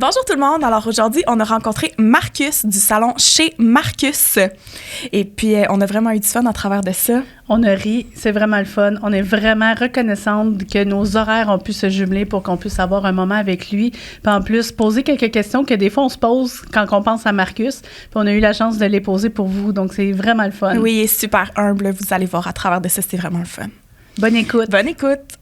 Bonjour tout le monde. Alors aujourd'hui, on a rencontré Marcus du salon Chez Marcus. Et puis, on a vraiment eu du fun à travers de ça. On a ri, c'est vraiment le fun. On est vraiment reconnaissante que nos horaires ont pu se jumeler pour qu'on puisse avoir un moment avec lui. Puis en plus, poser quelques questions que des fois on se pose quand on pense à Marcus. Puis on a eu la chance de les poser pour vous. Donc c'est vraiment le fun. Oui, il est super humble. Vous allez voir à travers de ça, c'est vraiment le fun. Bonne écoute. Bonne écoute.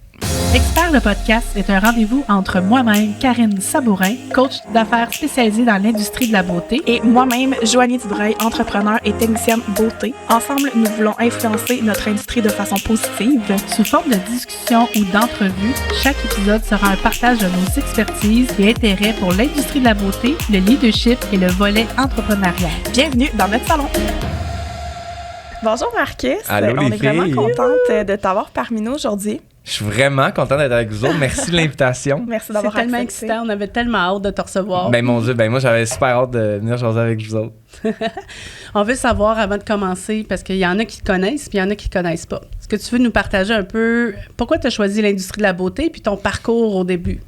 Expert le podcast est un rendez-vous entre moi-même, Karine Sabourin, coach d'affaires spécialisée dans l'industrie de la beauté, et moi-même, Joanie Dubreuil, entrepreneur et technicienne beauté. Ensemble, nous voulons influencer notre industrie de façon positive. Sous forme de discussion ou d'entrevue, chaque épisode sera un partage de nos expertises et intérêts pour l'industrie de la beauté, le leadership et le volet entrepreneurial. Bienvenue dans notre salon. Bonjour Marcus. Allô, on les est vraiment filles. contente de t'avoir parmi nous aujourd'hui. Je suis vraiment content d'être avec vous autres. Merci de l'invitation. Merci C'est d'avoir tellement accepté. excitant. On avait tellement hâte de te recevoir. Ben mon Dieu, moi j'avais super hâte de venir jaser avec vous autres. On veut savoir avant de commencer, parce qu'il y en a qui te connaissent puis il y en a qui ne te connaissent pas. Est-ce que tu veux nous partager un peu pourquoi tu as choisi l'industrie de la beauté puis ton parcours au début?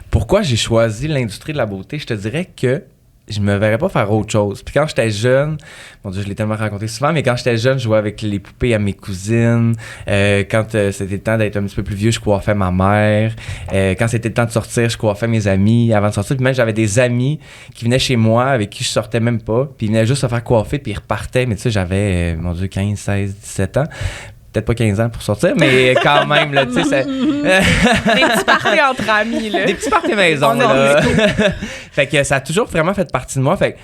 Pourquoi j'ai choisi l'industrie de la beauté? Je te dirais que je me verrais pas faire autre chose. Puis quand j'étais jeune, mon Dieu, je l'ai tellement raconté souvent, mais quand j'étais jeune, je jouais avec les poupées à mes cousines. Quand c'était le temps d'être un petit peu plus vieux, je coiffais ma mère. Quand c'était le temps de sortir, je coiffais mes amis avant de sortir. Puis même, j'avais des amis qui venaient chez moi, avec qui je sortais même pas. Puis ils venaient juste se faire coiffer, puis ils repartaient. Mais tu sais, j'avais, mon Dieu, 15, 16, 17 ans. Peut-être pas 15 ans pour sortir, mais quand même, là, tu sais, ça... Des petits parties entre amis, là. Des petits parties maison, là. Fait que ça a toujours vraiment fait partie de moi. Fait que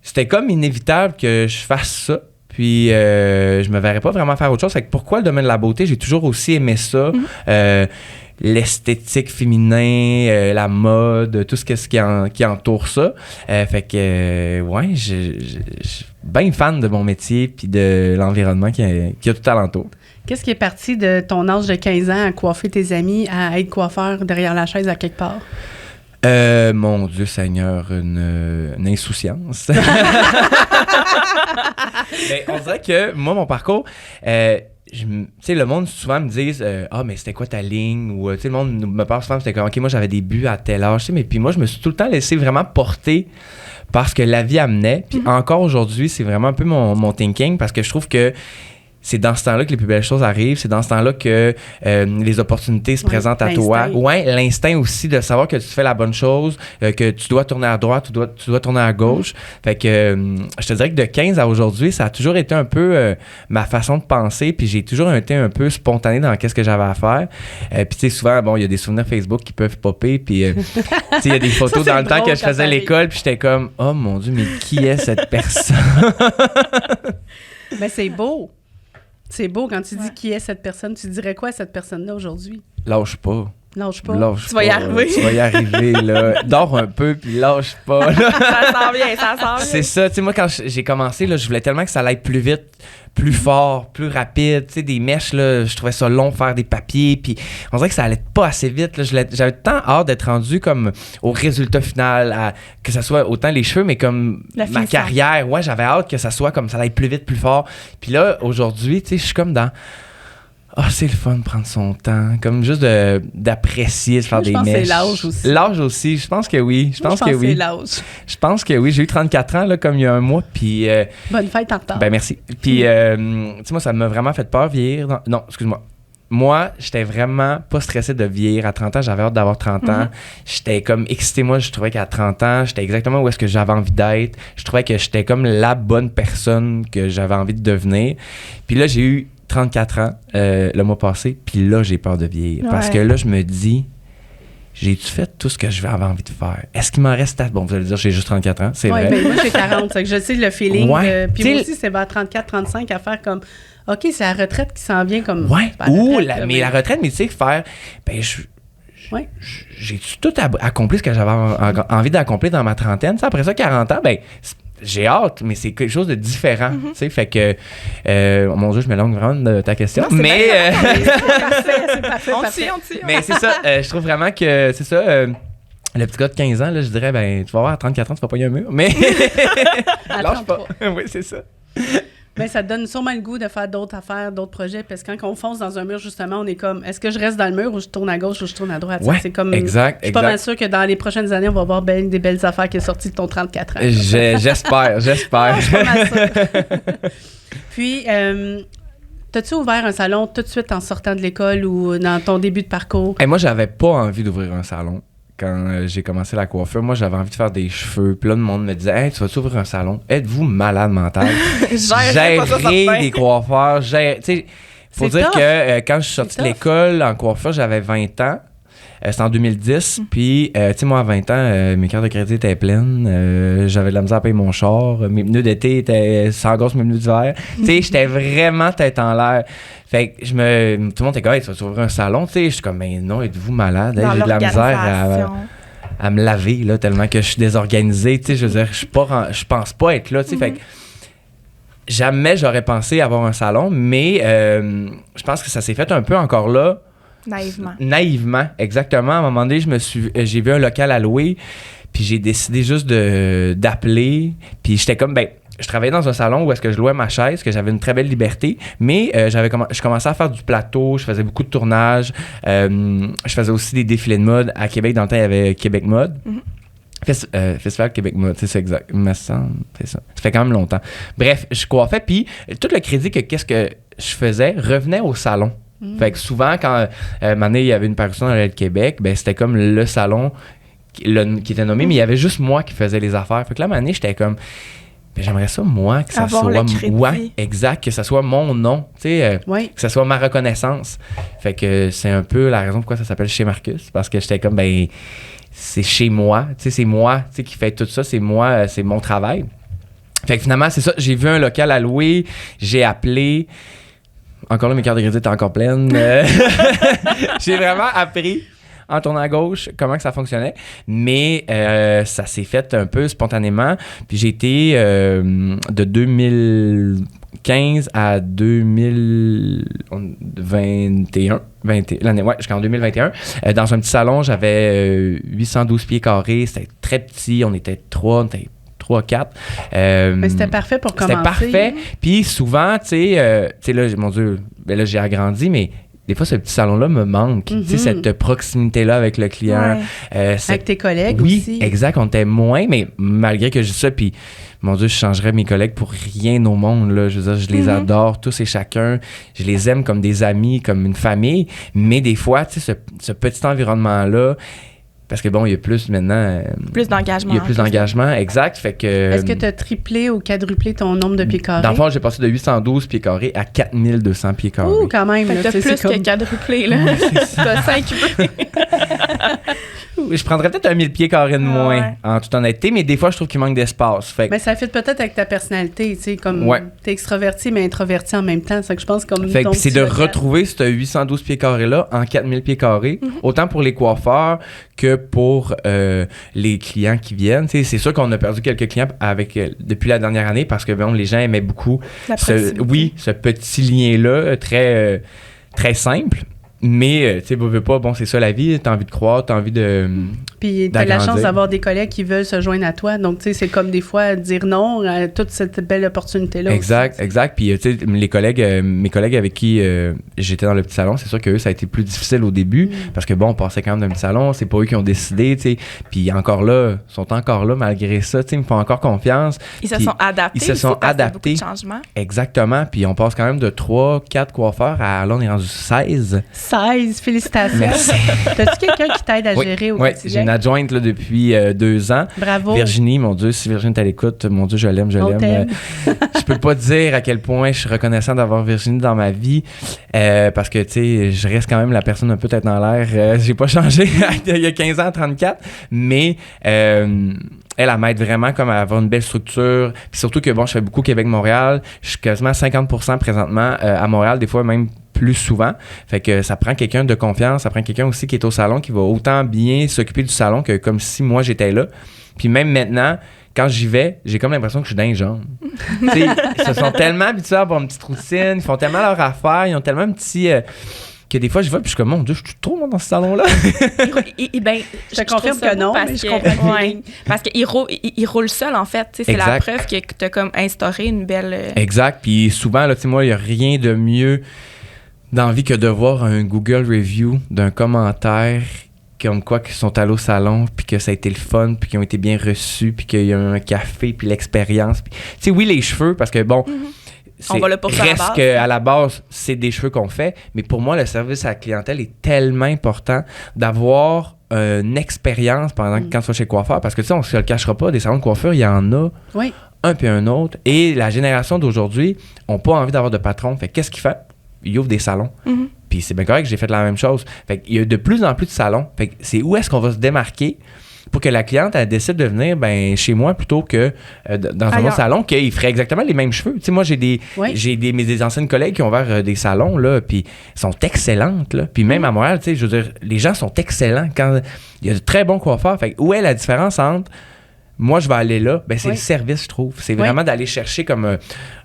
c'était comme inévitable que je fasse ça. Puis je me verrais pas vraiment faire autre chose. Fait que pourquoi le domaine de la beauté? J'ai toujours aussi aimé ça. L'esthétique féminin, la mode, tout ce qui entoure ça. Fait que, ouais, je suis bien fan de mon métier puis de l'environnement qui a tout alentour. Qu'est-ce qui est parti de ton âge de 15 ans à coiffer tes amis à être coiffeur derrière la chaise à quelque part? Mon Dieu Seigneur, une insouciance. Mais on dirait que moi, mon parcours... tu sais, le monde souvent me dit mais c'était quoi ta ligne? Ou tu sais, le monde me parle souvent, c'était comme OK, moi j'avais des buts à tel âge, tu sais, mais puis moi je me suis tout le temps laissé vraiment porter par ce que la vie amenait. Puis encore aujourd'hui, c'est vraiment un peu mon thinking, parce que je trouve que c'est dans ce temps-là que les plus belles choses arrivent. C'est dans ce temps-là que les opportunités se présentent à toi. Ouais, l'instinct aussi de savoir que tu fais la bonne chose, que tu dois tourner à droite, tu dois tourner à gauche. Fait que je te dirais que de 15 à aujourd'hui, ça a toujours été un peu ma façon de penser. Puis j'ai toujours été un peu spontané dans qu'est-ce que j'avais à faire. Puis tu sais, souvent, bon, il y a des souvenirs Facebook qui peuvent popper. Puis tu sais, il y a des photos dans le temps que je faisais l'école. Puis j'étais comme, oh mon Dieu, mais qui est cette personne? Mais c'est beau. C'est beau quand tu dis qui est cette personne. Tu dirais quoi à cette personne-là aujourd'hui? Lâche pas. Lâche pas. Tu vas y arriver. Tu vas y arriver, là. Dors un peu, puis lâche pas, là. Ça sent bien, ça sent bien. C'est ça. Tu sais, moi, quand j'ai commencé, là, je voulais tellement que ça aille plus vite, plus fort, plus rapide. Tu sais, des mèches, là, je trouvais ça long, faire des papiers, puis on dirait que ça allait pas assez vite, là. J'avais tant hâte d'être rendu comme au résultat final, que ça soit autant les cheveux, mais comme ma carrière. Ouais, j'avais hâte que ça soit comme ça aille plus vite, plus fort. Puis là, aujourd'hui, tu sais, je suis comme dans... c'est le fun de prendre son temps, comme juste d'apprécier, de faire des mèches. Je pense que c'est l'âge aussi. L'âge aussi, je pense que oui. Je pense que oui. C'est l'âge. Je pense que oui. J'ai eu 34 ans, là, comme il y a un mois, puis... Bonne fête en retard. Ben merci. Puis, tu sais, moi, ça m'a vraiment fait peur, vieillir. Non, excuse-moi. Moi, j'étais vraiment pas stressé de vieillir. À 30 ans, j'avais hâte d'avoir 30 ans. J'étais comme excité. Moi, je trouvais qu'à 30 ans, j'étais exactement où est-ce que j'avais envie d'être. Je trouvais que j'étais comme la bonne personne que j'avais envie de devenir. Puis là, j'ai eu 34 ans le mois passé, puis là, j'ai peur de vieillir. Ouais. Parce que là, je me dis, j'ai-tu fait tout ce que j'avais envie de faire? Est-ce qu'il m'en reste... Bon, vous allez dire, j'ai juste 34 ans, c'est vrai. Oui, moi, j'ai 40, c'est que je sais le feeling. Ouais. Puis moi aussi, c'est vers 34-35 à faire comme... OK, c'est la retraite qui s'en vient comme... Ouais, mais la retraite, mais tu sais, faire... J'ai tout accompli ce que j'avais envie d'accomplir dans ma trentaine. T'sais, après ça, 40 ans, j'ai hâte, mais c'est quelque chose de différent. Tu sais, fait que... mon Dieu, je m'éloigne vraiment de ta question. Non, mais... c'est parfait. On tire. Mais c'est ça, je trouve vraiment que... C'est ça... le petit gars de 15 ans, là, je dirais, tu vas voir, à 34 ans, tu vas pas y un mur. Mais... lâche pas. Oui, c'est ça. Mais ça te donne sûrement le goût de faire d'autres affaires, d'autres projets, parce que quand on fonce dans un mur, justement, on est comme, est-ce que je reste dans le mur ou je tourne à gauche ou je tourne à droite? Ouais, c'est comme, exact. Je suis pas mal sûre que dans les prochaines années, on va voir des belles affaires qui sont sorties de ton 34 ans. J'espère. Je suis pas mal sûre. Puis, t'as-tu ouvert un salon tout de suite en sortant de l'école ou dans ton début de parcours? Et moi, j'avais pas envie d'ouvrir un salon quand j'ai commencé la coiffure. Moi, j'avais envie de faire des cheveux. Puis là, le monde me disait « Hey, tu vas-tu ouvrir un salon? Êtes-vous malade mental? » Gérer des coiffeurs. Tu sais, faut dire que quand je suis sorti de l'école en coiffure, j'avais 20 ans. C'était en 2010. Puis, tu sais, moi, à 20 ans, mes cartes de crédit étaient pleines. J'avais de la misère à payer mon char. Mes pneus d'été étaient sans gosse, mes pneus d'hiver. Tu sais, j'étais vraiment tête en l'air. Fait que tout le monde était comme, hey, tu vas ouvrir un salon. Tu sais, je suis comme, mais non, êtes-vous malade? Hey, j'ai de la misère à me laver, là, tellement que je suis désorganisé. Tu sais, je veux dire, je pense pas être là. Tu sais, fait que jamais j'aurais pensé avoir un salon, mais je pense que ça s'est fait un peu encore là. Naïvement, exactement. À un moment donné, j'ai vu un local à louer, puis j'ai décidé juste d'appeler. Puis j'étais comme, je travaillais dans un salon où est-ce que je louais ma chaise, que j'avais une très belle liberté, mais je commençais à faire du plateau, je faisais beaucoup de tournages, je faisais aussi des défilés de mode. À Québec, dans le temps, il y avait Québec Mode. Festival Québec Mode, c'est exact. Me semble, c'est ça. Ça fait quand même longtemps. Bref, je coiffais, puis tout le crédit que qu'est-ce que je faisais revenait au salon. Fait que souvent, quand un année, il y avait une parution dans le Québec, c'était comme le salon qui était nommé, mais il y avait juste moi qui faisais les affaires. Fait que là, année, j'étais comme, j'aimerais ça, moi, que ça soit moi. Exact, que ça soit mon nom, tu sais, que ça soit ma reconnaissance. Fait que c'est un peu la raison pourquoi ça s'appelle Chez Marcus, parce que j'étais comme, c'est chez moi, tu sais, c'est moi, tu sais, qui fait tout ça, c'est moi, c'est mon travail. Fait que finalement, c'est ça, j'ai vu un local à louer, j'ai appelé. Encore là, mes cartes de crédit étaient encore pleines. J'ai vraiment appris en tournant à gauche comment que ça fonctionnait. Mais ça s'est fait un peu spontanément. Puis j'ai été de 2015 à 2021. Jusqu'en 2021. Dans un petit salon, j'avais 812 pieds carrés. C'était très petit. On était 3, 4. Mais c'était parfait pour commencer. C'était parfait. Puis souvent, tu sais, là, mon Dieu, là, j'ai agrandi, mais des fois, ce petit salon-là me manque. Tu sais, cette proximité-là avec le client. Avec tes collègues aussi. Oui, exact. On était moins, mais malgré que je dis ça, puis mon Dieu, je changerais mes collègues pour rien au monde. Là. Je veux dire, je les adore tous et chacun. Je les aime comme des amis, comme une famille. Mais des fois, tu sais, ce petit environnement-là, parce que bon, il y a plus maintenant. Plus d'engagement. Il y a plus d'engagement, exact. Fait que. Est-ce que tu as triplé ou quadruplé ton nombre de pieds carrés? Dans le fond, j'ai passé de 812 pieds carrés à 4200 pieds carrés. Ouh, quand même. Fait que t'as plus que quadruplé, là. T'as 5 Je prendrais peut-être 1000 pieds carrés de moins, en toute honnêteté, mais des fois, je trouve qu'il manque d'espace. Fait que... Mais ça fit peut-être avec ta personnalité, tu sais, comme t'es extraverti, mais introverti en même temps. C'est que je pense comme. Fait que c'est de retrouver ce 812 pieds carrés-là en 4000 pieds carrés, autant pour les coiffeurs que pour les clients qui viennent. T'sais, c'est sûr qu'on a perdu quelques clients depuis la dernière année parce que bon, les gens aimaient beaucoup ce petit lien-là, très, très simple. Mais, tu sais, veux pas, bon, c'est ça la vie, t'as envie de croire, t'as envie de. Puis, t'as la chance d'avoir des collègues qui veulent se joindre à toi. Donc, tu sais, c'est comme des fois dire non à toute cette belle opportunité-là. Exact, aussi. Exact. Puis, tu sais, mes collègues avec qui j'étais dans le petit salon, c'est sûr qu'eux, ça a été plus difficile au début parce que, bon, on passait quand même dans le petit salon, c'est pas eux qui ont décidé, tu sais. Puis, ils sont encore là malgré ça, tu sais, ils me font encore confiance. Ils se sont adaptés. Ils se sont adaptés. Beaucoup de changements. Exactement. Puis, on passe quand même de 3-4 coiffeurs à, là, on est rendu 16. 16, félicitations. Merci. T'as-tu quelqu'un qui t'aide à gérer au quotidien? Oui, j'ai une adjointe là, depuis 2 ans. Bravo. Virginie, mon Dieu, si Virginie est à l'écoute, mon Dieu, je l'aime. Je peux pas dire à quel point je suis reconnaissant d'avoir Virginie dans ma vie parce que, tu sais, je reste quand même la personne un peu tête dans l'air. J'ai pas changé il y a 15 ans à 34, mais... Elle m'aide vraiment comme à avoir une belle structure. Puis surtout que, bon, je fais beaucoup Québec-Montréal. Je suis quasiment 50% présentement à Montréal, des fois même plus souvent. Fait que ça prend quelqu'un de confiance, ça prend quelqu'un aussi qui est au salon, qui va autant bien s'occuper du salon que comme si moi j'étais là. Puis même maintenant, quand j'y vais, j'ai comme l'impression que je suis dans les jambes. Ils se sont tellement habitués à avoir une petite routine, ils font tellement leur affaire, ils ont tellement un petit... que des fois, je vais puis je suis comme, mon Dieu, je suis trop moi, dans ce salon-là. Ben, je te confirme que non, mais je comprends bien. Parce qu'il roule seul, en fait. C'est la preuve que tu as comme instauré une belle... Exact. Puis souvent, là, moi, il n'y a rien de mieux dans la vie que de voir un Google review d'un commentaire comme quoi qu'ils sont allés au salon, puis que ça a été le fun, puis qu'ils ont été bien reçus, puis qu'il y a eu un café, puis l'expérience. Tu sais, oui, les cheveux, parce que bon... On va le poursuivre reste qu'à la base, c'est des cheveux qu'on fait. Mais pour moi, le service à la clientèle est tellement important d'avoir une expérience pendant quand tu vas chez le coiffeur. Parce que tu sais, on ne se le cachera pas, des salons de coiffure, il y en a un puis un autre. Et la génération d'aujourd'hui n'a pas envie d'avoir de patron. Fait qu'est-ce qu'ils font? Ils ouvrent des salons. Puis c'est bien correct que j'ai fait la même chose. Fait qu'il y a de plus en plus de salons. Fait que c'est où est-ce qu'on va se démarquer pour que la cliente, elle décide de venir chez moi plutôt que dans un autre salon, qu'il ferait exactement les mêmes cheveux. Tu sais, moi, j'ai des anciennes collègues qui ont ouvert des salons, là, puis sont excellentes, là. Puis même à Montréal, tu sais, je veux dire, les gens sont excellents. Quand il y a de très bons coiffeurs. Fait que où est la différence entre moi, je vais aller là, c'est le service, je trouve. C'est vraiment d'aller chercher comme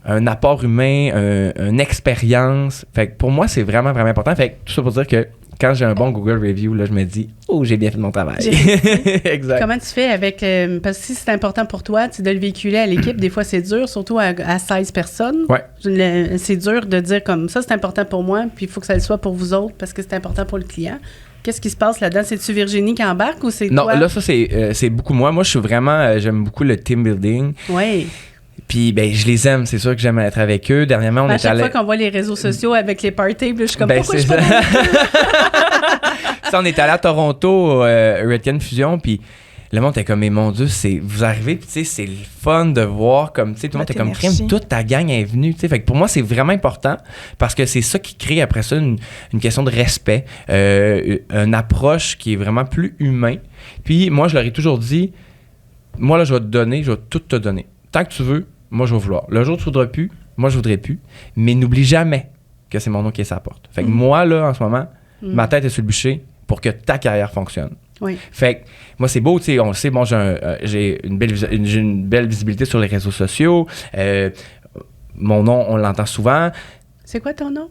un apport humain, une expérience. Fait que pour moi, c'est vraiment, vraiment important. Fait que tout ça pour dire que quand j'ai un bon Google Review, là, je me dis « Oh, j'ai bien fait mon travail. » Exact. Comment tu fais avec... parce que si c'est important pour toi, de le véhiculer à l'équipe, des fois, c'est dur, surtout à 16 personnes. Ouais. C'est dur de dire comme ça, c'est important pour moi, puis il faut que ça le soit pour vous autres parce que c'est important pour le client. Qu'est-ce qui se passe là-dedans? C'est-tu Virginie qui embarque ou c'est toi? Non, là, ça, c'est beaucoup moi. Moi, je suis vraiment... j'aime beaucoup le team building. Oui. Puis, je les aime. C'est sûr que j'aime être avec eux. Dernièrement, on est allé... À chaque fois qu'on voit les réseaux sociaux avec les parties, je suis comme, pourquoi je suis ça. pas Ça, on est allé à Toronto, Redken Fusion, puis le monde était comme, mais mon Dieu, vous arrivez, puis tu sais, c'est le fun de voir comme, tu sais, tout le monde était comme, crème, toute ta gang est venue, tu sais. Fait que pour moi, c'est vraiment important parce que c'est ça qui crée après ça une question de respect, une approche qui est vraiment plus humain. Puis moi, je leur ai toujours dit, moi, là, je vais te donner, je vais tout te donner. Tant que tu veux, moi, je vais vouloir. Le jour où tu voudras plus, moi, je voudrais plus. Mais n'oublie jamais que c'est mon nom qui est sa porte. Fait que moi, là, en ce moment, ma tête est sur le bûcher pour que ta carrière fonctionne. Oui. Fait que moi, c'est beau, tu sais, on le sait, bon, j'ai une belle visibilité sur les réseaux sociaux. Mon nom, on l'entend souvent. C'est quoi ton nom?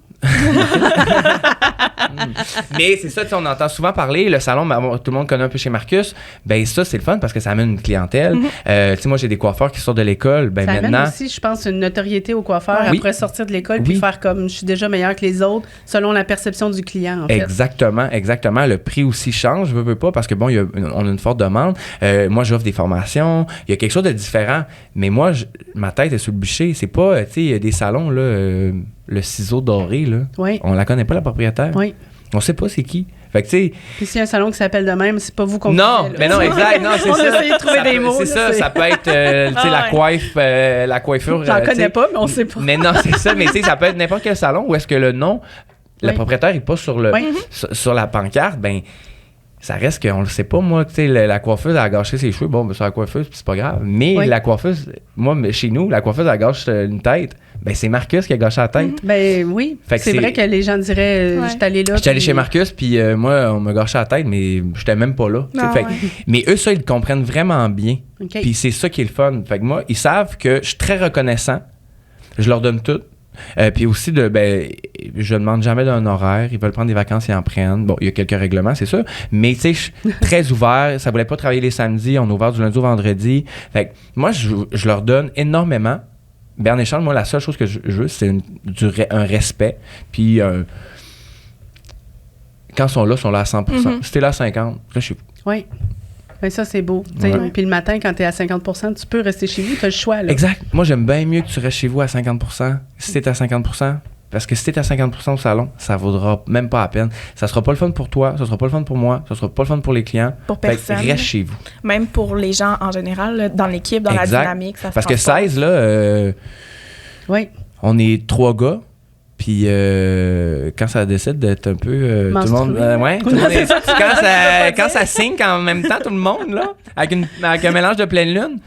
Mais c'est ça, on entend souvent parler, le salon, tout le monde connaît un peu chez Marcus. Ça, c'est le fun parce que ça amène une clientèle. Tu sais, moi, j'ai des coiffeurs qui sortent de l'école. Ça maintenant... amène aussi, je pense, une notoriété au coiffeur après sortir de l'école puis faire comme je suis déjà meilleur que les autres selon la perception du client, en fait. Exactement. Le prix aussi change, je veux pas, parce que bon, on a une forte demande. Moi, j'offre des formations. Il y a quelque chose de différent. Mais moi, ma tête est sur le bûcher. C'est pas, tu sais, il y a des salons, là, le ciseau doré, là. Oui. On la connaît pas, la propriétaire. Oui. On sait pas c'est qui. Fait que, tu sais... Puis s'il y a un salon qui s'appelle de même, c'est pas vous qu'on Non, mais non, exact. Non, c'est on ça. On a essayé de trouver des mots. C'est ça, ça peut être, tu sais, la coiffure. J'en connais pas, mais on sait pas. Mais non, c'est ça. Mais tu sais, ça peut être n'importe quel salon où est-ce que le nom, le propriétaire est pas sur la pancarte, ça reste qu'on le sait pas, moi, tu sais, la coiffeuse a gâché ses cheveux, c'est la coiffeuse, puis c'est pas grave. Mais la coiffeuse, moi, chez nous, la coiffeuse, elle gâche une tête. C'est Marcus qui a gâché la tête. Oui. C'est vrai que les gens diraient, je suis allé là. Je suis allé chez Marcus, puis moi, on m'a gâché la tête, mais j'étais même pas là. Mais eux, ça, ils le comprennent vraiment bien. Okay. Puis c'est ça qui est le fun. Fait que moi, ils savent que je suis très reconnaissant. Je leur donne tout. Puis aussi, je demande jamais d'un horaire. Ils veulent prendre des vacances, ils en prennent. Bon, il y a quelques règlements, c'est sûr. Mais tu sais, je suis très ouvert. Ça voulait pas travailler les samedis. On est ouvert du lundi au vendredi. Fait que moi, je leur donne énormément. En échange, moi, la seule chose que je veux, c'est un respect. Puis quand ils sont là à 100%. Si t'es là à 50%, reste chez vous. Oui. Ça, c'est beau. Puis le matin, quand tu es à 50%, tu peux rester chez vous, tu as le choix. Là. Exact. Moi, j'aime bien mieux que tu restes chez vous à 50%. Si tu es à 50%, parce que si tu es à 50% au salon, ça vaudra même pas la peine. Ça sera pas le fun pour toi, ça sera pas le fun pour moi, ça sera pas le fun pour les clients. Pour personne. Reste chez vous. Même pour les gens en général, là, dans l'équipe, dans la dynamique. Ça parce que 16, là, on est 3 gars. Puis quand ça décide d'être un peu tout le monde quand ça sync en même temps tout le monde là avec un mélange de pleine lune,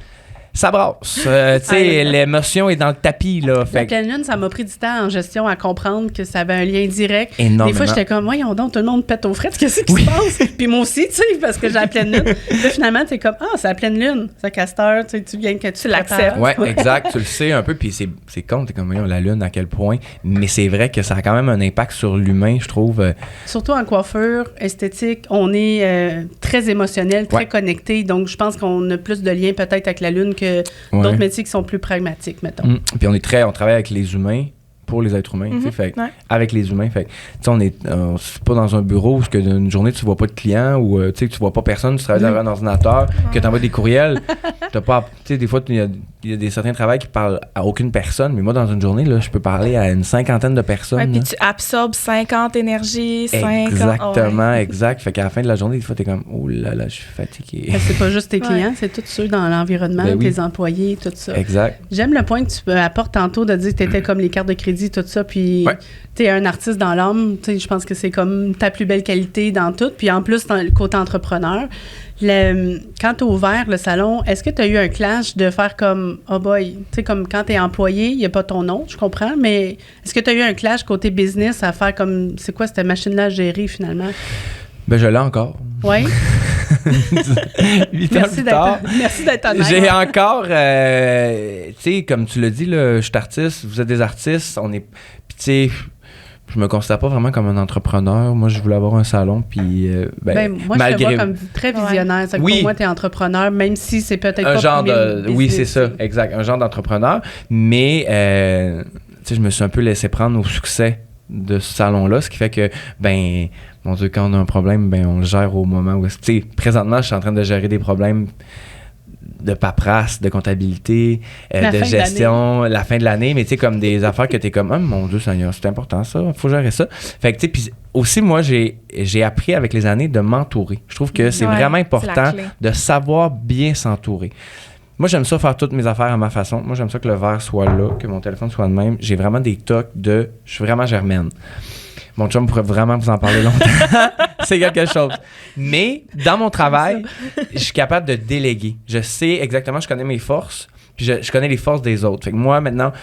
ça brasse. Tu sais, l'émotion est dans le tapis, là. La Fait pleine lune, ça m'a pris du temps en gestion à comprendre que ça avait un lien direct. énormément. Des fois, j'étais comme, voyons donc, tout le monde pète aux frettes, qu'est-ce qui se passe? Puis moi aussi, tu sais, parce que j'ai la pleine lune. Là, finalement, t'es comme, c'est la pleine lune. C'est Castor, tu sais, tu viens que tu l'acceptes. Ouais, exact. Tu le sais un peu, puis c'est con, t'es comme, voyons, la lune, à quel point. Mais c'est vrai que ça a quand même un impact sur l'humain, je trouve. Surtout en coiffure, esthétique, on est très émotionnel, très connecté. Donc, je pense qu'on a plus de liens peut-être avec la lune que d'autres métiers qui sont plus pragmatiques, mettons. Puis on travaille avec les humains pour les êtres humains, tu sais, fait avec les humains, fait tu sais, on est c'est pas dans un bureau où que d'une journée tu vois pas de clients ou tu sais, tu vois pas personne, tu travailles derrière un ordinateur, que tu envoies des courriels, t'as pas, tu sais, des fois il y a des certains travails qui parlent à aucune personne, mais moi dans une journée là, je peux parler à une cinquantaine de personnes. Puis tu absorbes 50 énergies, 50. Exactement, exact. Fait qu'à la fin de la journée, des fois t'es comme, oh là là, je suis fatigué. C'est pas juste tes clients, c'est tous ceux dans l'environnement, tes employés, tout ça. Exact. J'aime le point que tu apportes tantôt de dire que t'étais comme les cartes de crédit, tout ça, puis t'es un artiste dans l'âme, tu sais, je pense que c'est comme ta plus belle qualité dans tout, puis en plus, dans le côté entrepreneur, quand t'as ouvert le salon, est-ce que t'as eu un clash de faire comme, oh boy, tu sais, comme quand t'es employé, il n'y a pas ton nom, je comprends, mais est-ce que t'as eu un clash côté business à faire comme, c'est quoi cette machine-là à gérer finalement? Ben, je l'ai encore. Oui. 8 ans plus tard. Merci d'être honnête. J'ai encore, tu sais, comme tu l'as dit, là, je suis artiste, vous êtes des artistes, on est. Puis, tu sais, je me considère pas vraiment comme un entrepreneur. Moi, je voulais avoir un salon, puis. Moi, je te vois comme très visionnaire. Pour moi, tu es entrepreneur, même si c'est peut-être pas un genre de. business, oui, c'est ça, exact. Un genre d'entrepreneur. Mais, tu sais, je me suis un peu laissé prendre au succès de ce salon-là, ce qui fait que, ben, mon Dieu, quand on a un problème, ben, on le gère au moment où. Tu sais, présentement, je suis en train de gérer des problèmes de paperasse, de comptabilité, de gestion, la fin de l'année, mais tu sais, comme des affaires que t'es comme, oh mon Dieu Seigneur, c'est important ça, faut gérer ça. Fait que tu sais, puis aussi, moi, j'ai appris avec les années de m'entourer. Je trouve que c'est vraiment important de savoir bien s'entourer. Moi, j'aime ça faire toutes mes affaires à ma façon. Moi, j'aime ça que le verre soit là, que mon téléphone soit de même. J'ai vraiment des tocs de... Je suis vraiment germaine. Mon chum pourrait vraiment vous en parler longtemps. C'est quelque chose. Mais dans mon travail, je suis capable de déléguer. Je sais exactement, je connais mes forces, puis je connais les forces des autres. Fait que moi, maintenant,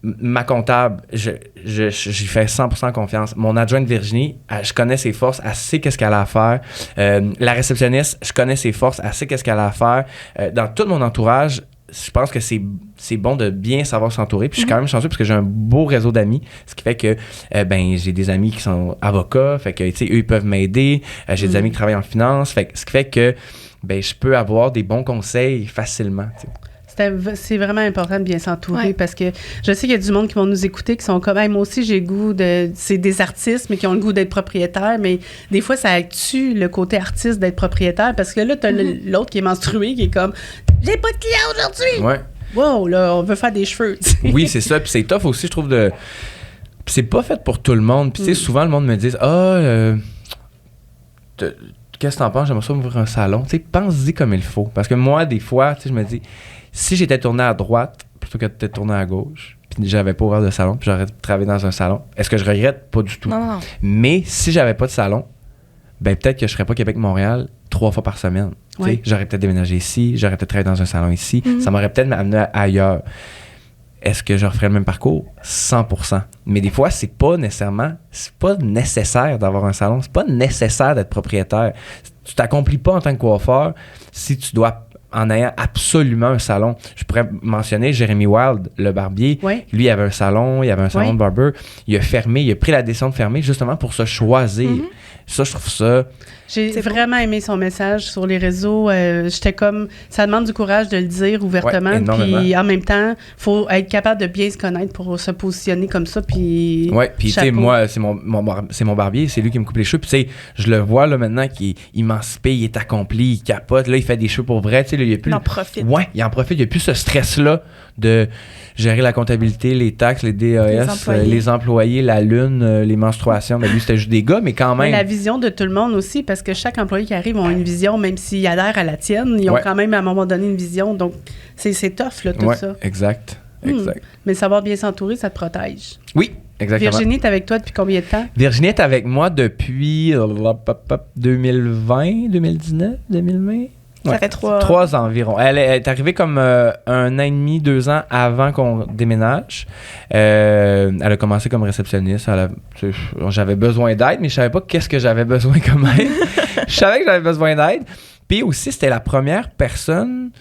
ma comptable, j'y fais 100% confiance. Mon adjointe Virginie, je connais ses forces, elle sait qu'est-ce qu'elle a à faire. La réceptionniste, je connais ses forces, elle sait qu'est-ce qu'elle a à faire. Dans tout mon entourage, je pense que c'est bon de bien savoir s'entourer. Puis je suis quand même chanceux parce que j'ai un beau réseau d'amis. Ce qui fait que j'ai des amis qui sont avocats. Fait que, tu sais, eux, ils peuvent m'aider. J'ai des amis qui travaillent en finance. Fait que, ce qui fait que je peux avoir des bons conseils facilement, tu sais. C'est vraiment important de bien s'entourer parce que je sais qu'il y a du monde qui vont nous écouter qui sont comme hey, moi aussi j'ai le goût de c'est des artistes mais qui ont le goût d'être propriétaires, mais des fois ça tue le côté artiste d'être propriétaire parce que là t'as l'autre qui est menstrué qui est comme j'ai pas de clients aujourd'hui. Ouais. Wow, là on veut faire des cheveux. T'sais. Oui, c'est ça, puis c'est tough aussi je trouve de puis c'est pas fait pour tout le monde. Puis tu sais souvent le monde me dit qu'est-ce que t'en penses, j'aimerais ça m'ouvrir un salon. Tu sais, pense-y comme il faut parce que moi des fois, tu sais je me dis si j'étais tourné à droite plutôt que de tourné à gauche, puis j'avais pas ouvert de salon, puis j'aurais travaillé dans un salon, est-ce que je regrette? Pas du tout. Non. Mais si j'avais pas de salon, ben peut-être que je serais pas Québec-Montréal 3 fois par semaine. Ouais. J'aurais peut-être déménagé ici, j'aurais peut-être travaillé dans un salon ici, ça m'aurait peut-être amené ailleurs. Est-ce que je referais le même parcours? 100%. Mais des fois, c'est pas nécessaire d'avoir un salon, c'est pas nécessaire d'être propriétaire. Tu t'accomplis pas en tant que coiffeur si tu dois en ayant absolument un salon. Je pourrais mentionner Jérémy Wild, le barbier. Oui. Lui, il avait un salon de barber. Il a fermé, il a pris la décision de fermer justement pour se choisir. Ça, je trouve ça... J'ai vraiment aimé son message sur les réseaux. J'étais comme... Ça demande du courage de le dire ouvertement. Puis en même temps, il faut être capable de bien se connaître pour se positionner comme ça. Puis tu sais, moi, c'est mon barbier. C'est lui qui me coupe les cheveux. Puis tu sais, je le vois là maintenant qu'il est émancipé, il est accompli, il capote. Là, il fait des cheveux pour vrai. Tu sais, là, il en profite. Ouais, il en profite. Il n'y a plus ce stress-là de gérer la comptabilité, les taxes, les DAS, les employés, la lune, les menstruations. Ben, lui, c'était juste des gars, mais quand même... Mais la vision de tout le monde aussi, parce que chaque employé qui arrive a une vision, même s'ils adhèrent à la tienne, ils ont quand même à un moment donné une vision. Donc, c'est tough, là, tout ça. Exact. Mais savoir bien s'entourer, ça te protège. Oui, exactement. Virginie est avec toi depuis combien de temps? Virginie est avec moi depuis 2020, 2019, 2020. Ça fait 3... 3 ans environ. Elle est arrivée comme 1 an et demi, 2 ans avant qu'on déménage. Elle a commencé comme réceptionniste. J'avais besoin d'aide, mais je savais pas qu'est-ce que j'avais besoin comme aide. Je savais que j'avais besoin d'aide. Puis aussi, c'était la première personne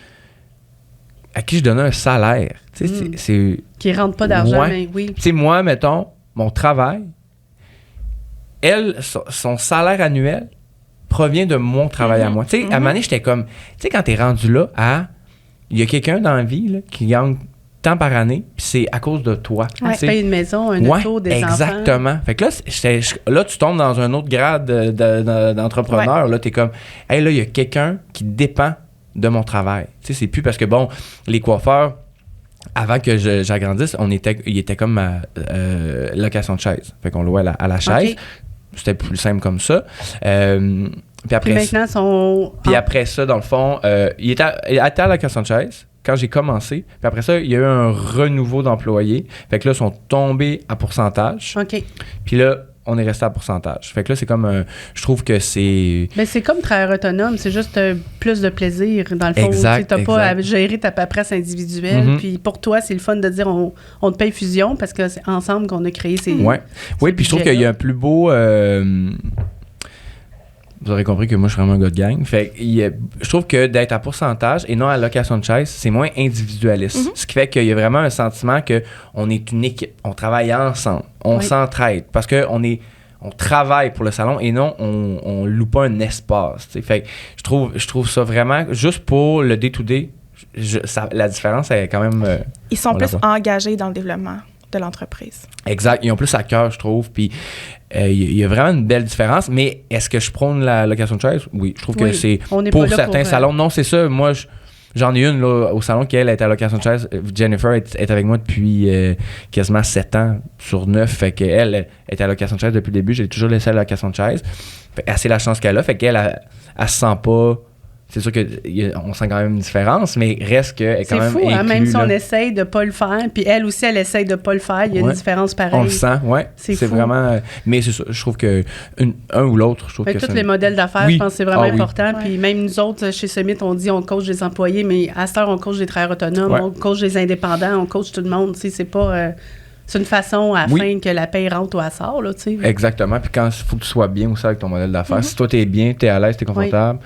à qui je donnais un salaire. Tu sais, qui rentre pas d'argent, mais oui. Tu sais, moi, mettons, mon travail, elle, son salaire annuel provient de mon travail à moi. Tu sais, à un moment donné, j'étais comme... Tu sais, quand t'es rendu là il y a quelqu'un dans la vie là, qui gagne tant par année, puis c'est à cause de toi. Ouais. Tu payes une maison, un auto, des exactement. enfants. Fait que là, tu tombes dans un autre grade d'entrepreneur. Ouais. Là, t'es comme... Hey, là, il y a quelqu'un qui dépend de mon travail. Tu sais, c'est plus parce que, bon, les coiffeurs... Avant que j'agrandisse, il était comme ma location de chaise. Fait qu'on louait à la chaise. Okay. C'était plus simple comme ça. Puis maintenant, après ça, dans le fond, il était à la location de chaise quand j'ai commencé. Puis après ça, il y a eu un renouveau d'employés. Fait que là, ils sont tombés à pourcentage. OK. Puis là, on est resté à pourcentage. Fait que là, c'est comme... je trouve que c'est... Mais c'est comme travailleur autonome. C'est juste plus de plaisir, dans le fond. Exact, tu n'as pas à gérer ta paperasse individuelle. Puis pour toi, c'est le fun de dire on te paye fusion parce que c'est ensemble qu'on a créé ces... Oui, puis je trouve qu'il y a un plus beau... vous aurez compris que moi, je suis vraiment un gars de gang. Fait je trouve que d'être à pourcentage et non à location de chaise, c'est moins individualiste. Ce qui fait qu'il y a vraiment un sentiment qu'on est une équipe. On travaille ensemble. On s'entraide. Parce qu'on travaille pour le salon et non, on loue pas un espace. T'sais. Fait que je trouve ça vraiment... Juste pour le day-to-day, la différence est quand même... Ils sont plus engagés dans le développement de l'entreprise. Exact. Ils ont plus à cœur, je trouve. Puis il y a vraiment une belle différence. Mais est-ce que je prône la location de chaise? Oui. Je trouve que c'est pour certains salons. Non, c'est ça. Moi, j'en ai une là, au salon qui, elle, est à location de chaise. Jennifer est avec moi depuis quasiment 7 ans sur 9. Fait qu'elle est à location de chaise depuis le début. J'ai toujours laissé à la location de chaise. Fait qu'elle, c'est la chance qu'elle a. Fait qu'elle, elle se sent pas... C'est sûr qu'on sent quand même une différence, mais reste qu'elle est quand même inclue. C'est fou, même si on essaye de ne pas le faire, puis elle aussi, elle essaye de ne pas le faire, il y a une différence pareille. On le sent, oui. C'est vraiment... Mais c'est ça, je trouve que un ou l'autre, je trouve que tous les modèles d'affaires, je pense que c'est vraiment important. Puis même nous autres, chez Summit, on dit on coach des employés, mais à cette heure, on coach des travailleurs autonomes, on coach des indépendants, on coach tout le monde. C'est pas... c'est une façon afin que la paye rentre ou elle sort, là, tu sais. Exactement. Puis quand il faut que tu sois bien aussi avec ton modèle d'affaires. Si toi, t'es bien, t'es à l'aise, t'es confortable...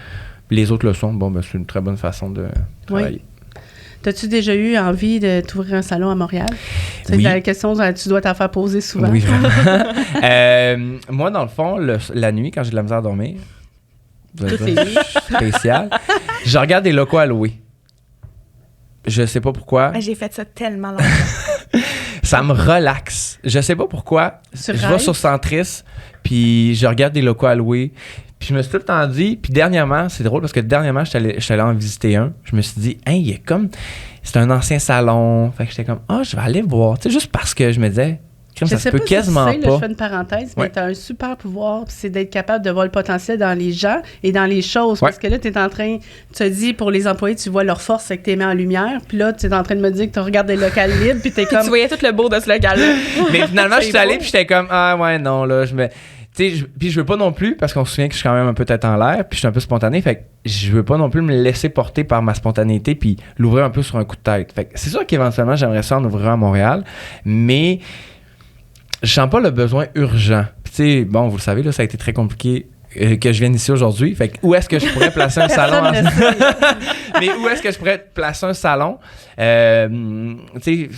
Les autres le sont. Bon, ben, c'est une très bonne façon de travailler. T'as-tu déjà eu envie de t'ouvrir un salon à Montréal? C'est la question que tu dois t'en faire poser souvent. Oui, vraiment. Moi, dans le fond, la nuit, quand j'ai de la misère à dormir, spécial, je regarde des locaux à louer. Je sais pas pourquoi. J'ai fait ça tellement longtemps. Ça me relaxe. Je sais pas pourquoi. Je vais sur Centris, puis je regarde des locaux à louer. Puis je me suis tout le temps dit, puis dernièrement, c'est drôle parce que dernièrement, je suis allé en visiter un. Je me suis dit, il est comme, c'est un ancien salon. Fait que j'étais comme, je vais aller voir. Tu sais, juste parce que je me disais, ça se peut quasiment pas. Je fais une parenthèse, mais tu as un super pouvoir, c'est d'être capable de voir le potentiel dans les gens et dans les choses. Parce que là, tu es en train, tu te dis, pour les employés, tu vois leur force, c'est que tu les mets en lumière. Puis là, tu es en train de me dire que tu regardes des locales libres, puis tu es comme. Tu voyais tout le beau de ce local-là. Mais finalement, je suis allé, puis j'étais comme, non, là, puis je veux pas non plus, parce qu'on se souvient que je suis quand même un peu tête en l'air, puis je suis un peu spontané, fait que je veux pas non plus me laisser porter par ma spontanéité, puis l'ouvrir un peu sur un coup de tête. Fait que c'est sûr qu'éventuellement, j'aimerais ça en ouvrir à Montréal, mais je sens pas le besoin urgent. Puis tu sais, bon, vous le savez, là, ça a été très compliqué que je vienne ici aujourd'hui. Fait que où est-ce que je pourrais placer un salon? Mais où est-ce que je pourrais placer un salon? Tu sais...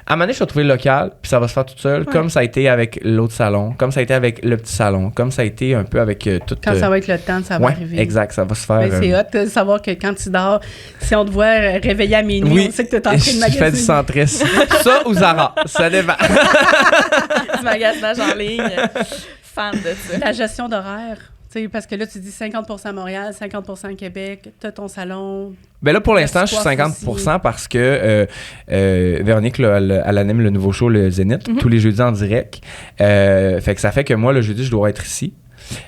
À un moment donné, je suis retrouvé le local, puis ça va se faire tout seul, comme ça a été avec l'autre salon, comme ça a été avec le petit salon, comme ça a été un peu avec tout... Quand ça va être le temps, ça va arriver. Exact, ça va se faire... Mais c'est hot de savoir que quand tu dors, si on te voit réveiller à minuit, on sait que tu es en train de magasiner. Je fais du centrisme. Ça ou Zara, ça dépend. Du magasinage en ligne, fan de ça. La gestion d'horaire. T'sais, parce que là, tu dis 50% à Montréal, 50% à Québec, tu as ton salon. Ben là, pour l'instant, je suis 50% parce que Véronique, elle anime le nouveau show, le Zénith, tous les jeudis en direct. Fait que ça fait que moi, le jeudi, je dois être ici.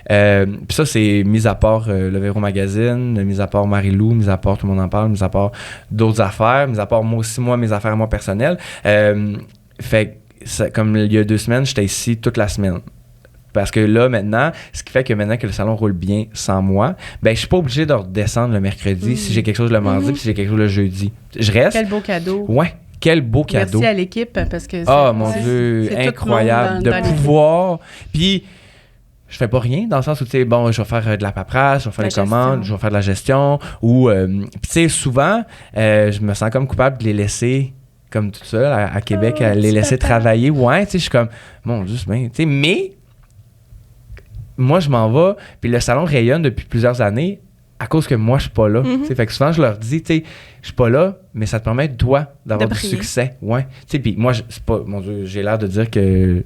Puis ça, c'est mis à part le Véro Magazine, mis à part Marie-Lou, mis à part Tout le monde en parle, mis à part d'autres affaires, mis à part moi aussi, mes affaires, moi, personnelles. Fait que, comme il y a 2 semaines, j'étais ici toute la semaine. Parce que là, maintenant, ce qui fait que maintenant que le salon roule bien sans moi, ben je suis pas obligé de redescendre le mercredi si j'ai quelque chose le mardi puis si j'ai quelque chose le jeudi. Je reste. Quel beau cadeau. Ouais, quel beau cadeau. Merci à l'équipe parce que Oh mon Dieu, c'est incroyable tout le monde de pouvoir. Puis je fais pas rien dans le sens où, tu sais, bon, je vais faire de la paperasse, je vais faire les commandes, je vais faire de la gestion. Ou, tu sais, souvent, je me sens comme coupable de les laisser comme tout seul à Québec, à les laisser travailler. Ouais, tu sais, je suis comme, mon Dieu, c'est bien. Tu sais, mais moi, je m'en vais, puis le salon rayonne depuis plusieurs années à cause que moi, je suis pas là. Fait que souvent, je leur dis, tu sais, je suis pas là, mais ça te permet, toi, d'avoir du succès. Ouais. Tu sais, puis moi, c'est pas, mon Dieu, j'ai l'air de dire que,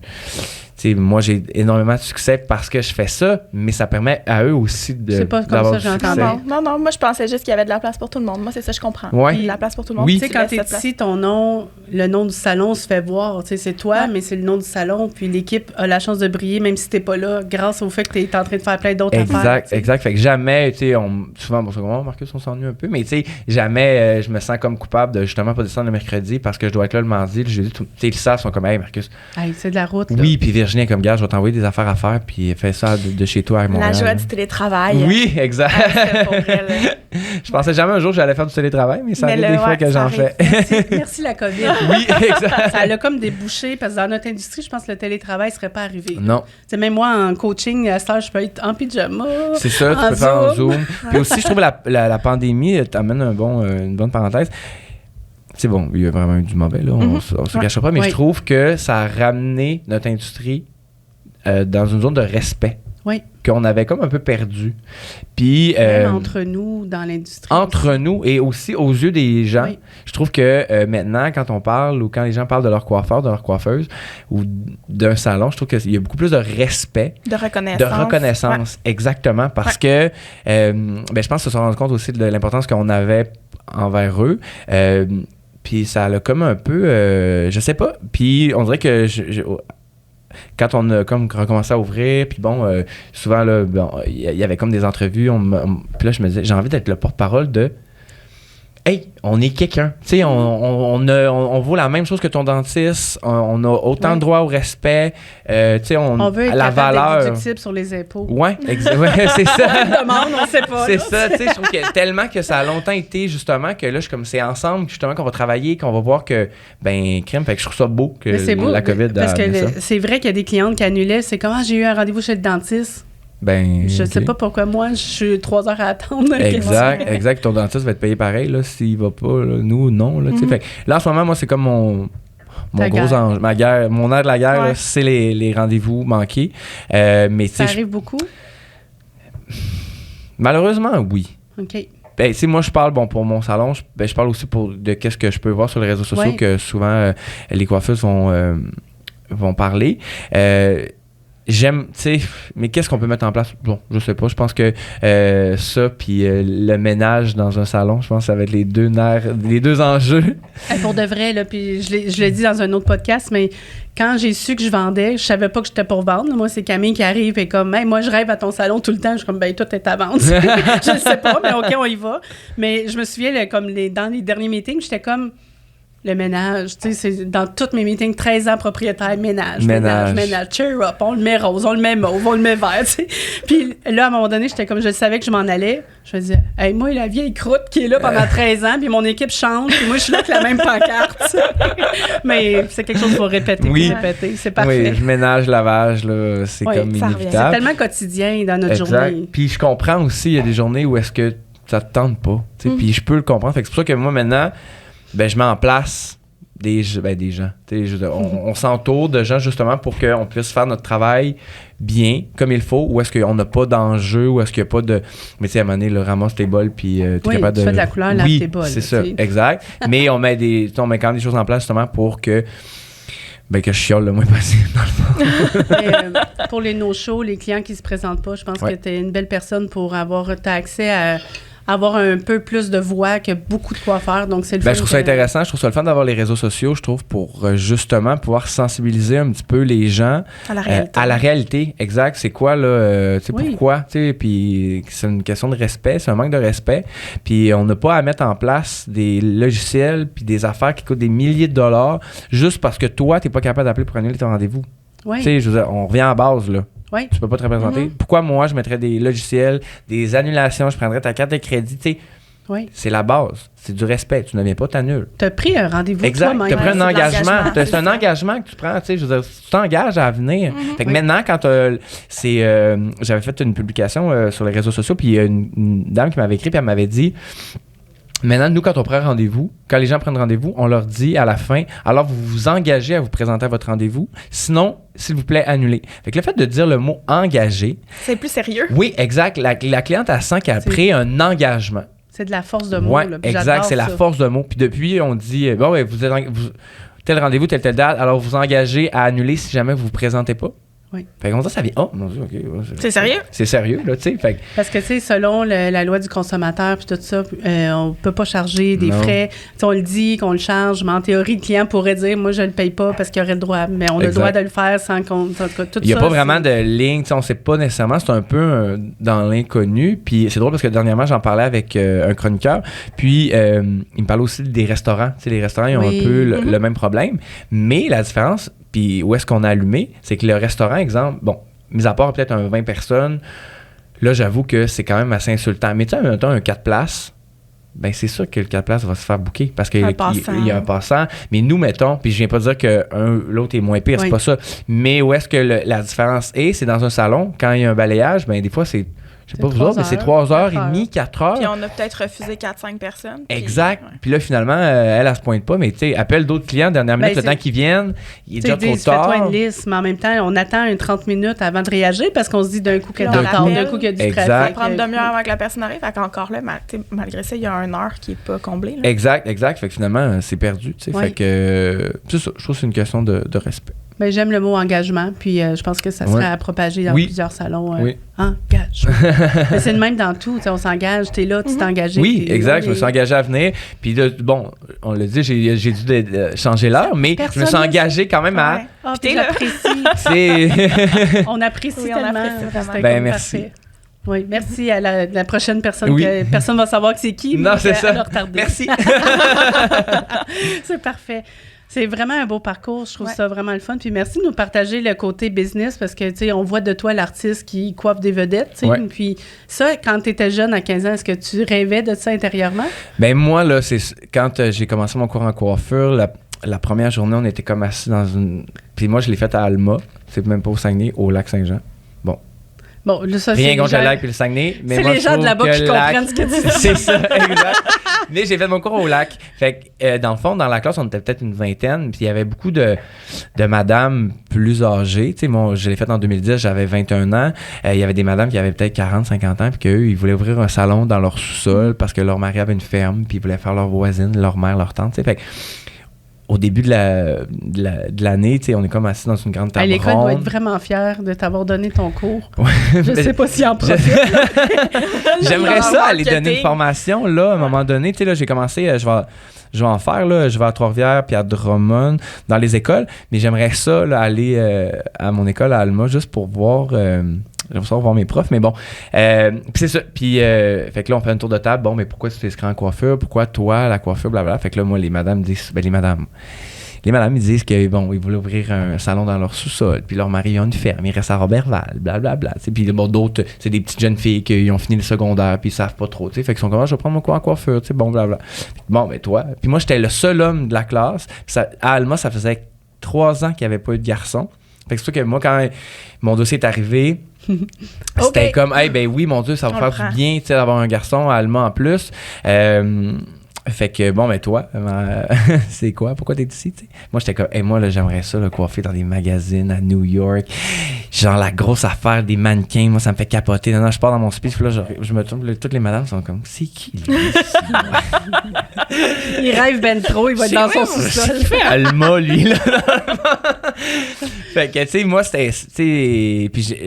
tu sais, moi, j'ai énormément de succès parce que je fais ça, mais ça permet à eux aussi d'avoir du succès. Non, moi, je pensais juste qu'il y avait de la place pour tout le monde. Moi, c'est ça, je comprends. Ouais. Il y a de la place pour tout le monde. Tu sais, quand t'es ici, ton nom, le nom du salon se fait voir. Tu sais, c'est toi, mais c'est le nom du salon. Puis l'équipe a la chance de briller, même si t'es pas là, grâce au fait que t'es en train de faire plein d'autres affaires. Exact. Fait que jamais, tu sais, souvent, bon, c'est comment, Marcus, on s'ennuie un peu, mais tu sais, jamais je me sens comme coupable de justement pas descendre le mercredi parce que je dois être là le mardi, le jeudi. Tu sais, ils savent, sont comme, hey, Marcus. Hey, c'est de la route. Là. Oui, puis Virginie est comme, gars, je vais t'envoyer des affaires à faire, puis fais ça de chez toi à Montréal. La joie du télétravail. Oui, exact. Je pensais jamais un jour que j'allais faire du télétravail, mais ça arrive des fois que j'en fais. Merci la COVID. Oui, exact. Ça a comme débouché, parce que dans notre industrie, je pense que le télétravail ne serait pas arrivé. Non. T'sais, même moi, en coaching, à cette heure, je peux être en pyjama. C'est ça, tu peux faire en Zoom. Puis aussi, je trouve la pandémie t'amène une bonne parenthèse. C'est bon, il y a vraiment eu du mauvais, là, on se cachera pas, mais je trouve que ça a ramené notre industrie dans une zone de respect. Oui. Qu'on avait comme un peu perdu. Puis, même entre nous, dans l'industrie. Entre nous et aussi aux yeux des gens. Oui. Je trouve que maintenant, quand on parle ou quand les gens parlent de leur coiffeur, de leur coiffeuse ou d'un salon, je trouve qu'il y a beaucoup plus de respect. De reconnaissance. Exactement. Parce que je pense qu'ils se sont rendus compte aussi de l'importance qu'on avait envers eux. Puis ça l'a comme un peu... je sais pas. Puis on dirait que... Quand on a comme recommencé à ouvrir, puis bon, souvent, là, il y avait comme des entrevues, puis là, je me disais, j'ai envie d'être le porte-parole de « Hey, on est quelqu'un. » Tu sais, on vaut la même chose que ton dentiste, on a autant de droit au respect, tu sais, on veut être la valeur. Déductible sur les impôts. Ouais, c'est ça. On demande, on sait pas. C'est ça, tu sais, je trouve que tellement que ça a longtemps été, justement, que là, je suis comme, c'est ensemble, justement, qu'on va travailler, qu'on va voir que, crème, fait que je trouve ça beau que la COVID parce que c'est vrai qu'il y a des clientes qui annulaient, c'est comme, j'ai eu un rendez-vous chez le dentiste. Je sais pas pourquoi moi, je suis 3 heures à attendre. Exact. Ton dentiste va être payé pareil, là, s'il va pas, là, nous, non. Là, fait, là, en ce moment, moi, c'est comme mon gros enjeu. Mon air de la guerre, là, c'est les rendez-vous manqués. Mais, ça arrive beaucoup? Malheureusement, oui. OK. Moi, je parle, pour mon salon, je parle aussi de qu'est-ce que je peux voir sur les réseaux sociaux que souvent les coiffeuses vont parler. J'aime, tu sais, mais qu'est-ce qu'on peut mettre en place? Bon, je sais pas. Je pense que ça, puis le ménage dans un salon, je pense que ça va être les deux enjeux. Pour de vrai, là, puis je l'ai dit dans un autre podcast, mais quand j'ai su que je vendais, je savais pas que j'étais pour vendre. Moi, c'est Camille qui arrive et comme, moi, je rêve à ton salon tout le temps. Je suis comme, tout est à vendre. Je le sais pas, mais OK, on y va. Mais je me souviens, dans les derniers meetings, j'étais comme... Le ménage, tu sais, c'est dans tous mes meetings, 13 ans propriétaire, ménage, cheer up, on le met rose, on le met mauve, on le met vert, tu sais. Puis là, à un moment donné, j'étais comme, je savais que je m'en allais, je me disais, moi, la vieille croûte qui est là pendant 13 ans, puis mon équipe change, puis moi, je suis là avec la même pancarte. Mais c'est quelque chose qu'il faut répéter, c'est parfait. Oui, ménage, lavage, là, c'est comme inévitable. C'est tellement quotidien dans notre journée. Puis je comprends aussi, il y a des journées où est-ce que ça te tente pas, tu sais, puis je peux le comprendre. Fait que c'est pour ça que moi, maintenant, je mets en place des gens. On s'entoure de gens justement pour qu'on puisse faire notre travail bien, comme il faut, ou est-ce qu'on n'a pas d'enjeu, ou est-ce qu'il n'y a pas de... Mais tu sais, à un moment donné, ramasse tes bols, puis tu es capable de... tu fais de la couleur, lave tes bols. C'est ça, exact. Mais on met quand même des choses en place justement pour que je chiole le moins possible, dans le fond. Pour les no-shows, les clients qui se présentent pas, je pense que tu es une belle personne pour avoir accès à... avoir un peu plus de voix que beaucoup de coiffeurs. Donc, c'est le fun. Je trouve ça intéressant. Je trouve ça le fun d'avoir les réseaux sociaux, je trouve, pour justement pouvoir sensibiliser un petit peu les gens à la réalité. Exact. C'est quoi, là? Pourquoi? Puis c'est une question de respect. C'est un manque de respect. Puis on n'a pas à mettre en place des logiciels puis des affaires qui coûtent des milliers de dollars juste parce que toi, tu n'es pas capable d'appeler pour annuler ton rendez-vous. Oui. Je veux dire, on revient à la base, là. Oui. Tu peux pas te représenter. Pourquoi moi, je mettrais des logiciels, des annulations, je prendrais ta carte de crédit, tu sais. Oui. C'est la base. C'est du respect. Tu ne viens pas, t'annules. Tu as pris un rendez-vous Exact. toi-même. Tu as pris un c'est de engagement. l'engagement, C'est c'est un ça. engagement que tu prends. Tu sais, je veux dire, tu t'engages à venir. Fait que Oui. maintenant, quand j'avais fait une publication sur les réseaux sociaux, puis il y a une dame qui m'avait écrit, puis elle m'avait dit maintenant, nous, quand on prend rendez-vous, quand les gens prennent rendez-vous, on leur dit à la fin, alors vous vous engagez à vous présenter à votre rendez-vous, sinon, s'il vous plaît, annulez. Fait que le fait de dire le mot engagé, C'est plus sérieux. oui, exact. La cliente, elle sent qu'elle a C'est- pris un engagement. C'est de la force de mots. Oui, là, puis exact, j'adore c'est la ça. force de mots. Puis depuis, on dit, bon, ouais, tel rendez-vous, telle date, alors vous engagez à annuler si jamais vous vous présentez pas. Oui. Fait qu'on dit, ça vient, oh mon Dieu, OK. Ouais, C'est sérieux? C'est sérieux, là, tu sais. Fait que, Parce que, tu sais, selon la loi du consommateur puis tout ça, on peut pas charger des Non. frais. Tu sais, on le dit qu'on le charge, mais en théorie, le client pourrait dire, moi, je le paye pas parce qu'il aurait le droit. Mais on a le Exact. droit de le faire sans qu'on... En tout cas, tout il n'y a ça, pas vraiment c'est- de ligne, tu sais, on sait pas nécessairement, c'est un peu dans l'inconnu. Puis c'est drôle parce que dernièrement, j'en parlais avec un chroniqueur, puis il me parlait aussi des restaurants. Tu sais, les restaurants, ils ont Oui. un peu le même problème. Mais la différence, puis où est-ce qu'on a allumé, c'est que le restaurant, exemple, bon, mis à part peut-être un 20 personnes, là, j'avoue que c'est quand même assez insultant. Mais tu sais, mettons un 4 places, ben c'est sûr que le 4 places va se faire booker parce qu'il Un passant. y a un passant. Mais nous, mettons, puis je viens pas dire que l'autre est moins pire, Oui. c'est pas ça. Mais où est-ce que la différence est, c'est dans un salon, quand il y a un balayage, ben des fois, c'est, je sais C'est pas vous 3 autres, mais c'est heures, 3h30, 4h. Puis on a peut-être refusé 4-5 personnes. puis- Exact. ouais. Puis là, finalement, elle se pointe pas, mais tu sais, appelle d'autres clients dernière minute, Ben, le temps qu'ils viennent, il est Tu sais, déjà trop ils disent, fais-toi tard. une liste, mais en même temps, on attend une 30 minutes avant de réagir parce qu'on se dit d'un coup qu'elle est Puis en on retard, d'un l'appelle. coup qu'il y a du Exact. Ça va trafic. prendre une demi-heure avant que la personne arrive. Fait qu'encore là, tu sais, malgré ça, il y a une heure qui est pas comblée. Là. Exact. Fait que finalement, c'est perdu, tu sais. Oui. Fait que, c'est ça, je trouve que c'est une question de respect. Ben, j'aime le mot engagement, puis je pense que ça serait Ouais. à propager dans Oui. plusieurs salons. Oui. Engagement. Mais c'est le même dans tout. Tu sais, on s'engage, t'es là, tu t'es engagé. Oui, puis exact. on Je me est- suis engagé à venir. Puis, bon, on l'a dit, j'ai dû changer l'heure, mais je me suis Personne engagé quand même à. Ouais. Ah, Puis puis t'es là. j'apprécie. C'est. On apprécie Oui, on tellement. apprécie vraiment. C'était Ben, comme merci. parfait. Oui, merci à la prochaine personne. Oui. Que personne va savoir que c'est qui. Non, mais c'est elle ça. a retardé. Merci. C'est parfait. C'est vraiment un beau parcours. Je trouve Ouais. ça vraiment le fun. Puis merci de nous partager le côté business parce que, tu sais, on voit de toi l'artiste qui coiffe des vedettes, tu sais. Ouais. Puis ça, quand tu étais jeune à 15 ans, est-ce que tu rêvais de ça intérieurement? Ben, moi, là, c'est quand j'ai commencé mon cours en coiffure, la première journée, on était comme assis dans une. Puis moi, je l'ai faite à Alma. C'est même pas au Saguenay, au lac Saint-Jean. Bon, là, ça, Rien c'est contre les le gens- lac puis le Saguenay. Mais c'est moi, les je gens de trouve là-bas que qui le lac- comprennent ce que tu dis. C'est ça, exact. Mais j'ai fait mon cours au lac. Fait que, dans le fond, dans la classe, on était peut-être une vingtaine. Puis il y avait beaucoup de madames plus âgées. Tu sais, moi, je l'ai fait en 2010, j'avais 21 ans. Il y avait des madames qui avaient peut-être 40, 50 ans. Puis qu'eux, ils voulaient ouvrir un salon dans leur sous-sol parce que leur mari avait une ferme. Puis ils voulaient faire leur voisine, leur mère, leur tante. Tu sais, fait que, au début de l'année, tu sais, on est comme assis dans une grande À table l'école doit ronde. être vraiment fière de t'avoir donné ton cours. Ouais. Je sais pas s'il en profite. J'aimerais ça aller donner une Marketing. formation là à un moment donné. Tu sais, là, j'ai commencé, je vais en faire là, je vais à Trois-Rivières puis à Drummond dans les écoles, mais j'aimerais ça là, aller à mon école à Alma juste pour voir. J'aimerais ça voir mes profs, mais bon. Puis c'est ça. Puis, fait que là, on fait un tour de table. Bon, mais pourquoi tu t'es inscrit en coiffure? Pourquoi toi, la coiffure, blablabla? Fait que là, moi, les madames disent, les madames, ils disent que bon, ils voulaient ouvrir un salon dans leur sous-sol, puis leur mari a une ferme, ils restent à Robertval, blablabla. Tu sais, puis bon, d'autres, c'est des petites jeunes filles qui ont fini le secondaire, puis ils savent pas trop. Tu sais, fait qu'ils sont comme, je vais prendre mon cours en coiffure, tu sais, bon, blabla. Bon, ben toi. Puis moi, j'étais le seul homme de la classe. Puis ça, à Alma, ça faisait 3 ans qu'il n'y avait pas eu de garçon. Fait que c'est sûr que moi, quand mon dossier est arrivé, c'était OK. comme, hey, ben oui, mon Dieu, ça va On le faire prend. du bien, tu sais, d'avoir un garçon à Alma en plus. Fait que, bon, ben toi, c'est quoi? Pourquoi t'es ici? T'sais? Moi, j'étais comme, moi, là, j'aimerais ça, là, coiffer dans des magazines à New York. Genre, la grosse affaire des mannequins, moi, ça me fait capoter. Non, je pars dans mon speech, puis là, je me tourne, toutes les madames sont comme, c'est qui, lui? Il rêve ben trop, il va être dans son sous-sol. Il fait Alma, lui, là. Fait que, tu sais, moi, c'était, tu sais, puis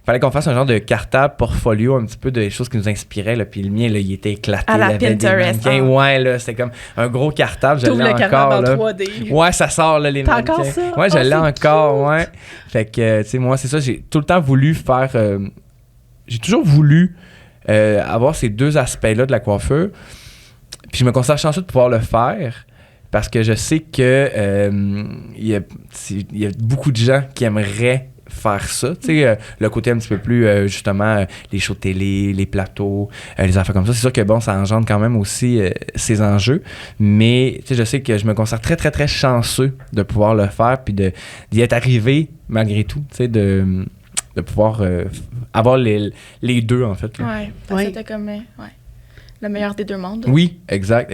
fallait qu'on fasse un genre de cartable portfolio, un petit peu de choses qui nous inspiraient, là, puis le mien, là, il était éclaté. À la il avait des Pinterest, mannequins. hein. Ouais, là, c'était comme un gros cartable, je T'ouvres l'ai le cartable encore, en là. 3D. Ouais, ça sort, là, les T'as mannequins. encore ça? Ouais, je Oh, l'ai c'est encore, ouais. Fait que, tu sais, moi, c'est ça, j'ai tout le temps voulu faire... j'ai toujours voulu avoir ces deux aspects-là de la coiffure. Puis je me considère chanceux de pouvoir le faire parce que je sais que il y a beaucoup de gens qui aimeraient faire ça. Tu sais, le côté un petit peu plus, justement, les shows de télé, les plateaux, les affaires comme ça. C'est sûr que, bon, ça engendre quand même aussi ces enjeux. Mais, tu sais, je sais que je me considère très, très, très chanceux de pouvoir le faire puis d'y être arrivé malgré tout, tu sais, de pouvoir avoir les deux, en fait. Là. Ouais, c'était comme le meilleur des deux mondes. Oui, exact.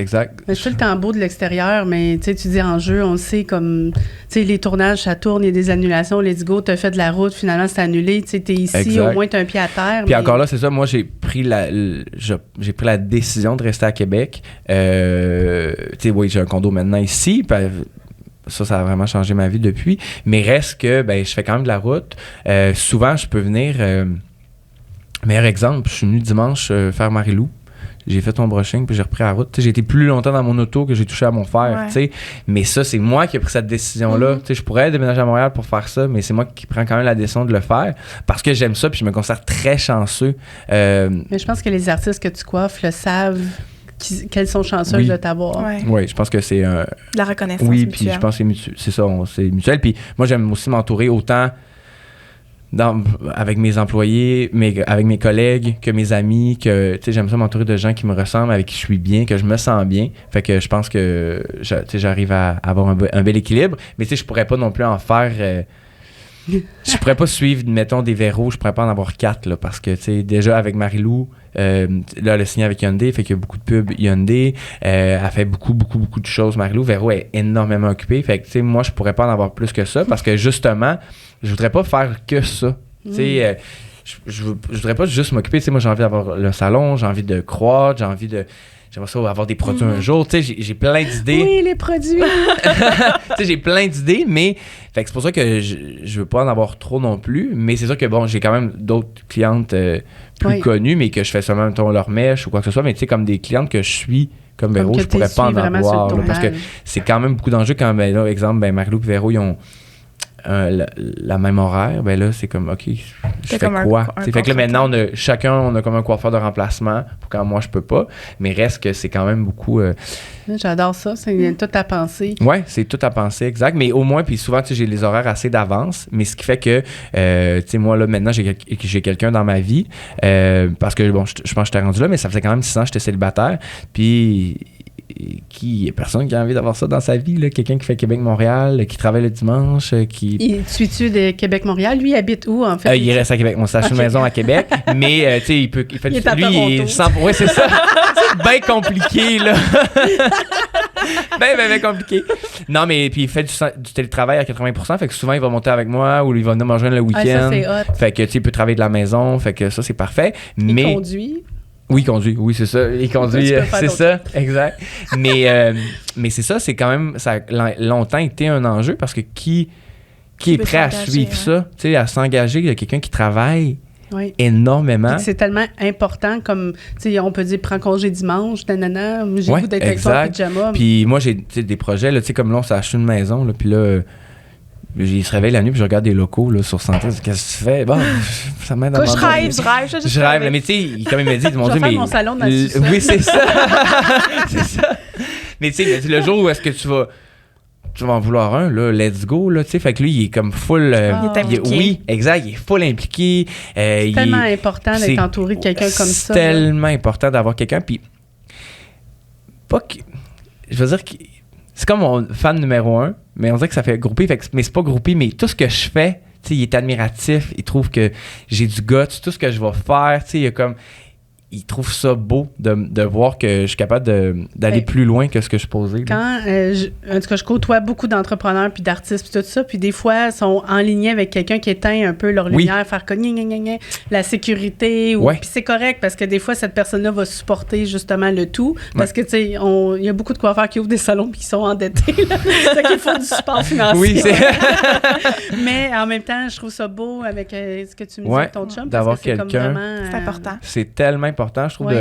Mais c'est tout le temps beau de l'extérieur, mais tu dis en jeu, on le sait comme, tu sais, les tournages, ça tourne, il y a des annulations, let's go, t'as fait de la route, finalement c'est annulé, tu sais, t'es ici, exact. Au moins t'as un pied à terre. Puis encore là, c'est ça, moi j'ai pris la décision de rester à Québec. Tu sais, oui, j'ai un condo maintenant ici, ça a vraiment changé ma vie depuis, mais reste que, ben, je fais quand même de la route. Souvent, je peux venir, meilleur exemple, je suis venu dimanche faire Marie-Lou. J'ai fait ton brushing, puis j'ai repris la route. T'sais, j'ai été plus longtemps dans mon auto que j'ai touché à mon fer. Ouais. Mais ça, c'est moi qui ai pris cette décision-là. Mm-hmm. Je pourrais déménager à Montréal pour faire ça, mais c'est moi qui prends quand même la décision de le faire parce que j'aime ça, puis je me considère très chanceux. Mais je pense que les artistes que tu coiffes le savent qu'elles sont chanceuses de t'avoir. Oui, je pense que c'est la reconnaissance mutuelle. Puis je pense que c'est ça, c'est mutuel. Puis moi, j'aime aussi m'entourer autant avec mes employés, avec mes collègues, que mes amis, que j'aime ça m'entourer de gens qui me ressemblent, avec qui je suis bien, que je me sens bien. Fait que je pense que j'arrive à avoir un bel équilibre. Mais je pourrais pas non plus en faire... je pourrais pas suivre, mettons, des verrous, je pourrais pas en avoir 4, là, parce que, déjà, avec Marie-Lou, là, elle a signé avec Hyundai, fait qu'il y a beaucoup de pubs Hyundai, elle fait beaucoup de choses, Marie-Lou. Véro est énormément occupée, fait que, moi, je pourrais pas en avoir plus que ça, parce que, justement, je voudrais pas faire que ça. Je voudrais pas juste m'occuper, moi, j'ai envie d'avoir le salon, j'ai envie de croître, j'aimerais ça avoir des produits un jour. J'ai plein d'idées. Oui, les produits. J'ai plein d'idées, mais fait que c'est pour ça que je veux pas en avoir trop non plus. Mais c'est sûr que, bon, j'ai quand même d'autres clientes plus connues, mais que je fais seulement, mettons, leur mèche ou quoi que ce soit. Mais comme des clientes que je suis, comme Véro, je pourrais pas en avoir. Là, parce que c'est quand même beaucoup d'enjeux. Quand, là, exemple, Marie-Lou et Véro, ils ont la même horaire, ben là, c'est comme, OK, je fais quoi? Fait que là, maintenant, on a comme un coiffeur de remplacement pour quand moi, je peux pas. Mais reste que c'est quand même beaucoup... J'adore ça. C'est tout à penser. Oui, c'est tout à penser, exact. Mais au moins, puis souvent, j'ai les horaires assez d'avance. Mais ce qui fait que, moi, là, maintenant, j'ai quelqu'un dans ma vie. Parce que, bon, je pense que j'étais rendu là, mais ça faisait quand même 6 ans que j'étais célibataire. Puis... il y a personne qui a envie d'avoir ça dans sa vie, là. Quelqu'un qui fait Québec-Montréal, qui travaille le dimanche, qui... Suis-tu de Québec-Montréal? Lui, il habite où, en fait? Il reste à Québec. Moi, c'est une maison à Québec, mais, tu sais, il fait du... Lui, il est 100... Oui, c'est ça. C'est bien compliqué, là. bien compliqué. Non, mais puis il fait du télétravail à 80%, fait que souvent, il va monter avec moi ou il va venir me rejoindre le week-end. Ça, c'est hot. Fait que, tu sais, il peut travailler de la maison, fait que ça, c'est parfait. Il conduit. Oui, il conduit, oui, c'est ça. Il conduit, c'est ça, exact. Mais c'est ça, c'est quand même, ça a longtemps été un enjeu parce que qui est prêt à suivre ça, tu sais, à s'engager? Il y a quelqu'un qui travaille énormément. C'est tellement important, comme, tu sais, on peut dire, prends congé dimanche, nanana, j'ai le goût d'être avec toi en pyjama. Puis moi, j'ai des projets, tu sais, comme là, on s'est acheté une maison, là, puis là... Il se réveille la nuit puis je regarde des locaux là, sur Santé. Qu'est-ce que tu fais? Bon, ça m'aide à je rêve. Je rêve. Mais tu sais, comme il m'a dit, mon Dieu, mais. Mon salon dans le oui, c'est ça. C'est ça. Mais tu sais, le jour où est-ce que tu vas en vouloir un, là, let's go, là, tu sais. Fait que lui, il est comme full. Il est impliqué. Oui, exact. Il est full impliqué. C'est tellement important d'être entouré de quelqu'un comme ça. C'est tellement important d'avoir quelqu'un. Puis, pas que. Je veux dire que. C'est comme mon fan numéro 1, mais on dirait que ça fait groupie. Mais c'est pas groupie, mais tout ce que je fais, tu sais, il est admiratif. Il trouve que j'ai du guts. Tout ce que je vais faire, tu sais, il trouve ça beau de voir que je suis capable d'aller plus loin que ce que je posais. En tout cas, je côtoie beaucoup d'entrepreneurs puis d'artistes puis tout ça, puis des fois, ils sont en ligne avec quelqu'un qui éteint un peu leur lumière, faire cogner la sécurité. Puis c'est correct parce que des fois, cette personne-là va supporter justement le tout. Parce que, tu sais, il y a beaucoup de coiffeurs qui ouvrent des salons puis qui sont endettés. C'est qu'il faut du support financier. Oui, c'est... Mais en même temps, je trouve ça beau avec ce que tu me dis avec ton chum. D'avoir parce que quelqu'un. C'est comme vraiment, c'est important. C'est tellement important, je trouve,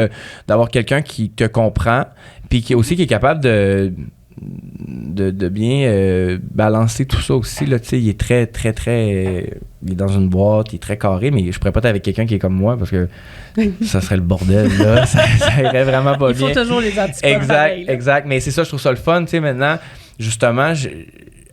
d'avoir quelqu'un qui te comprend, puis qui est capable de bien balancer tout ça aussi. Là, il est très, très, très... il est dans une boîte, il est très carré, mais je pourrais pas être avec quelqu'un qui est comme moi, parce que ça serait le bordel, là. ça irait vraiment pas bien. Il faut toujours les antipodes. Exact. Mais c'est ça, je trouve ça le fun, tu sais, maintenant, justement,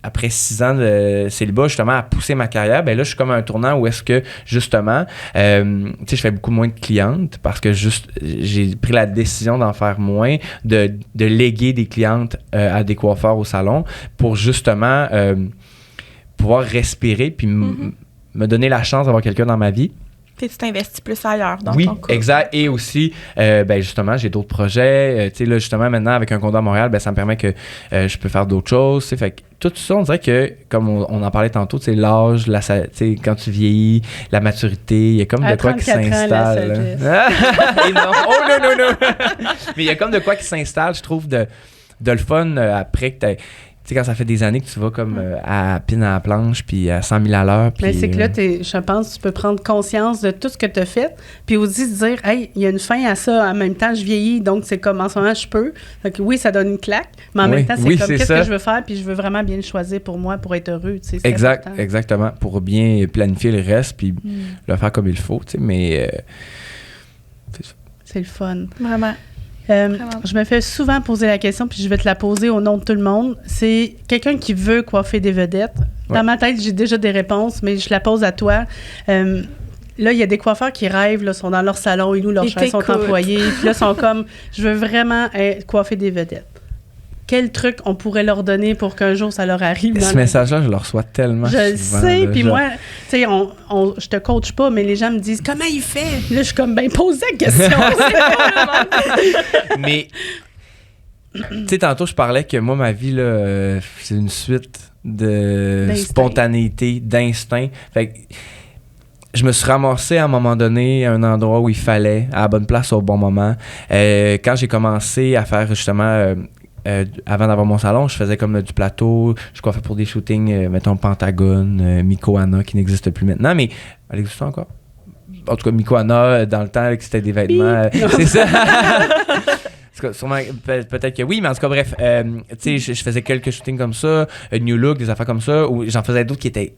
après 6 ans de célibat, justement, à pousser ma carrière, ben là, je suis comme à un tournant où est-ce que, justement, tu sais, je fais beaucoup moins de clientes parce que j'ai pris la décision d'en faire moins, de léguer des clientes à des coiffeurs au salon pour, justement, pouvoir respirer puis me donner la chance d'avoir quelqu'un dans ma vie. Puis tu t'investis plus ailleurs dans oui, ton cas. Exact. Et aussi, ben justement, j'ai d'autres projets. Tu sais, là, justement, maintenant, avec un condo à Montréal, ben ça me permet que je peux faire d'autres choses. Tu sais, fait que tout ça, on dirait que, comme on en parlait tantôt, tu sais, l'âge, tu sais, quand tu vieillis, la maturité, il y a comme de quoi qui s'installe. Et non. Oh non! Mais il y a comme de quoi qui s'installe, je trouve, de le fun après que tu sais, quand ça fait des années que tu vas comme à pine à la planche, puis à 100 000 à l'heure. Mais c'est que là, je pense que tu peux prendre conscience de tout ce que tu as fait, puis aussi se dire, hey, il y a une fin à ça, en même temps, je vieillis, donc c'est comme en ce moment, je peux. Donc oui, ça donne une claque, mais en même temps, c'est comme qu'est-ce que je veux faire, puis je veux vraiment bien le choisir pour moi, pour être heureux. Tu sais, exactement. Pour bien planifier le reste, puis le faire comme il faut, tu sais, mais. C'est le fun. Vraiment. Je me fais souvent poser la question, puis je vais te la poser au nom de tout le monde. C'est quelqu'un qui veut coiffer des vedettes. Dans ma tête, j'ai déjà des réponses, mais je la pose à toi. Là, il y a des coiffeurs qui rêvent, là, sont dans leur salon, ils louent leurs chaises, sont employés. Puis là, sont comme, je veux vraiment coiffer des vedettes. Quel truc on pourrait leur donner pour qu'un jour ça leur arrive? Ce message-là, je le reçois tellement souvent. Je sais, puis moi, tu sais, je te coach pas, mais les gens me disent « Comment il fait? » Là, je suis comme « Ben, pose la question! » Mais, tu sais, tantôt, je parlais que moi, ma vie, là, c'est une suite de spontanéité, d'instinct. Fait que je me suis ramassé à un moment donné à un endroit où il fallait, à la bonne place au bon moment. Quand j'ai commencé à faire justement... avant d'avoir mon salon, je faisais comme du plateau, je coiffais pour des shootings, mettons Pentagone, Mikoana, qui n'existe plus maintenant, mais elle existe encore. En tout cas, Mikoana, dans le temps, c'était des vêtements. C'est ça. Sûrement, peut-être que oui, mais en tout cas, bref, tu sais, je faisais quelques shootings comme ça, New Look, des affaires comme ça, ou j'en faisais d'autres qui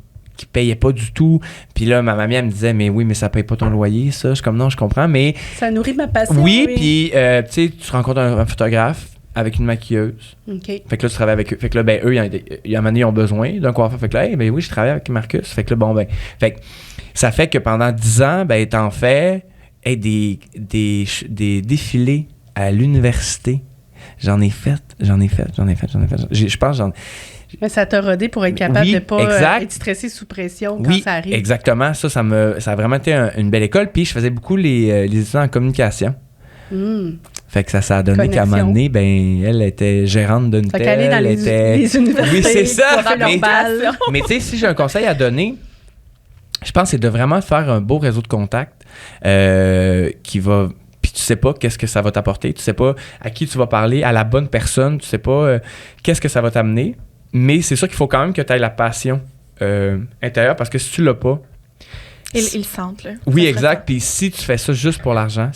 payaient pas du tout. Puis là, ma mamie, elle me disait, mais oui, mais ça paye pas ton loyer, ça. Je suis comme, non, je comprends, mais... Ça nourrit ma passion. Oui, puis, tu sais, tu rencontres un photographe, avec une maquilleuse. OK. Fait que là, tu travailles avec eux. Fait que là, ben, eux, il y a un moment donné, ils ont besoin d'un coiffeur. Fait que là, hey, ben oui, je travaille avec Marcus. Fait que là, bon, ben. Fait que ça fait que pendant 10 ans, ben, t'en fais des défilés à l'université. J'en ai fait. Je pense que mais ça t'a rodé pour être capable de ne pas être stressé sous pression quand ça arrive. Exactement. Ça a vraiment été une belle école. Puis je faisais beaucoup les études en communication. Fait que ça a donné qu'à un moment donné, ben, elle était gérante d'une telle. Elle est dans les universités. Oui, c'est ça. Mais tu sais, si j'ai un conseil à donner, je pense que c'est de vraiment faire un beau réseau de contacts qui va... Puis tu sais pas qu'est-ce que ça va t'apporter. Tu sais pas à qui tu vas parler, à la bonne personne. Tu sais pas qu'est-ce que ça va t'amener. Mais c'est sûr qu'il faut quand même que tu aies la passion intérieure parce que si tu l'as pas... Ils le sentent, là. Oui, exact. Puis si tu fais ça juste pour l'argent,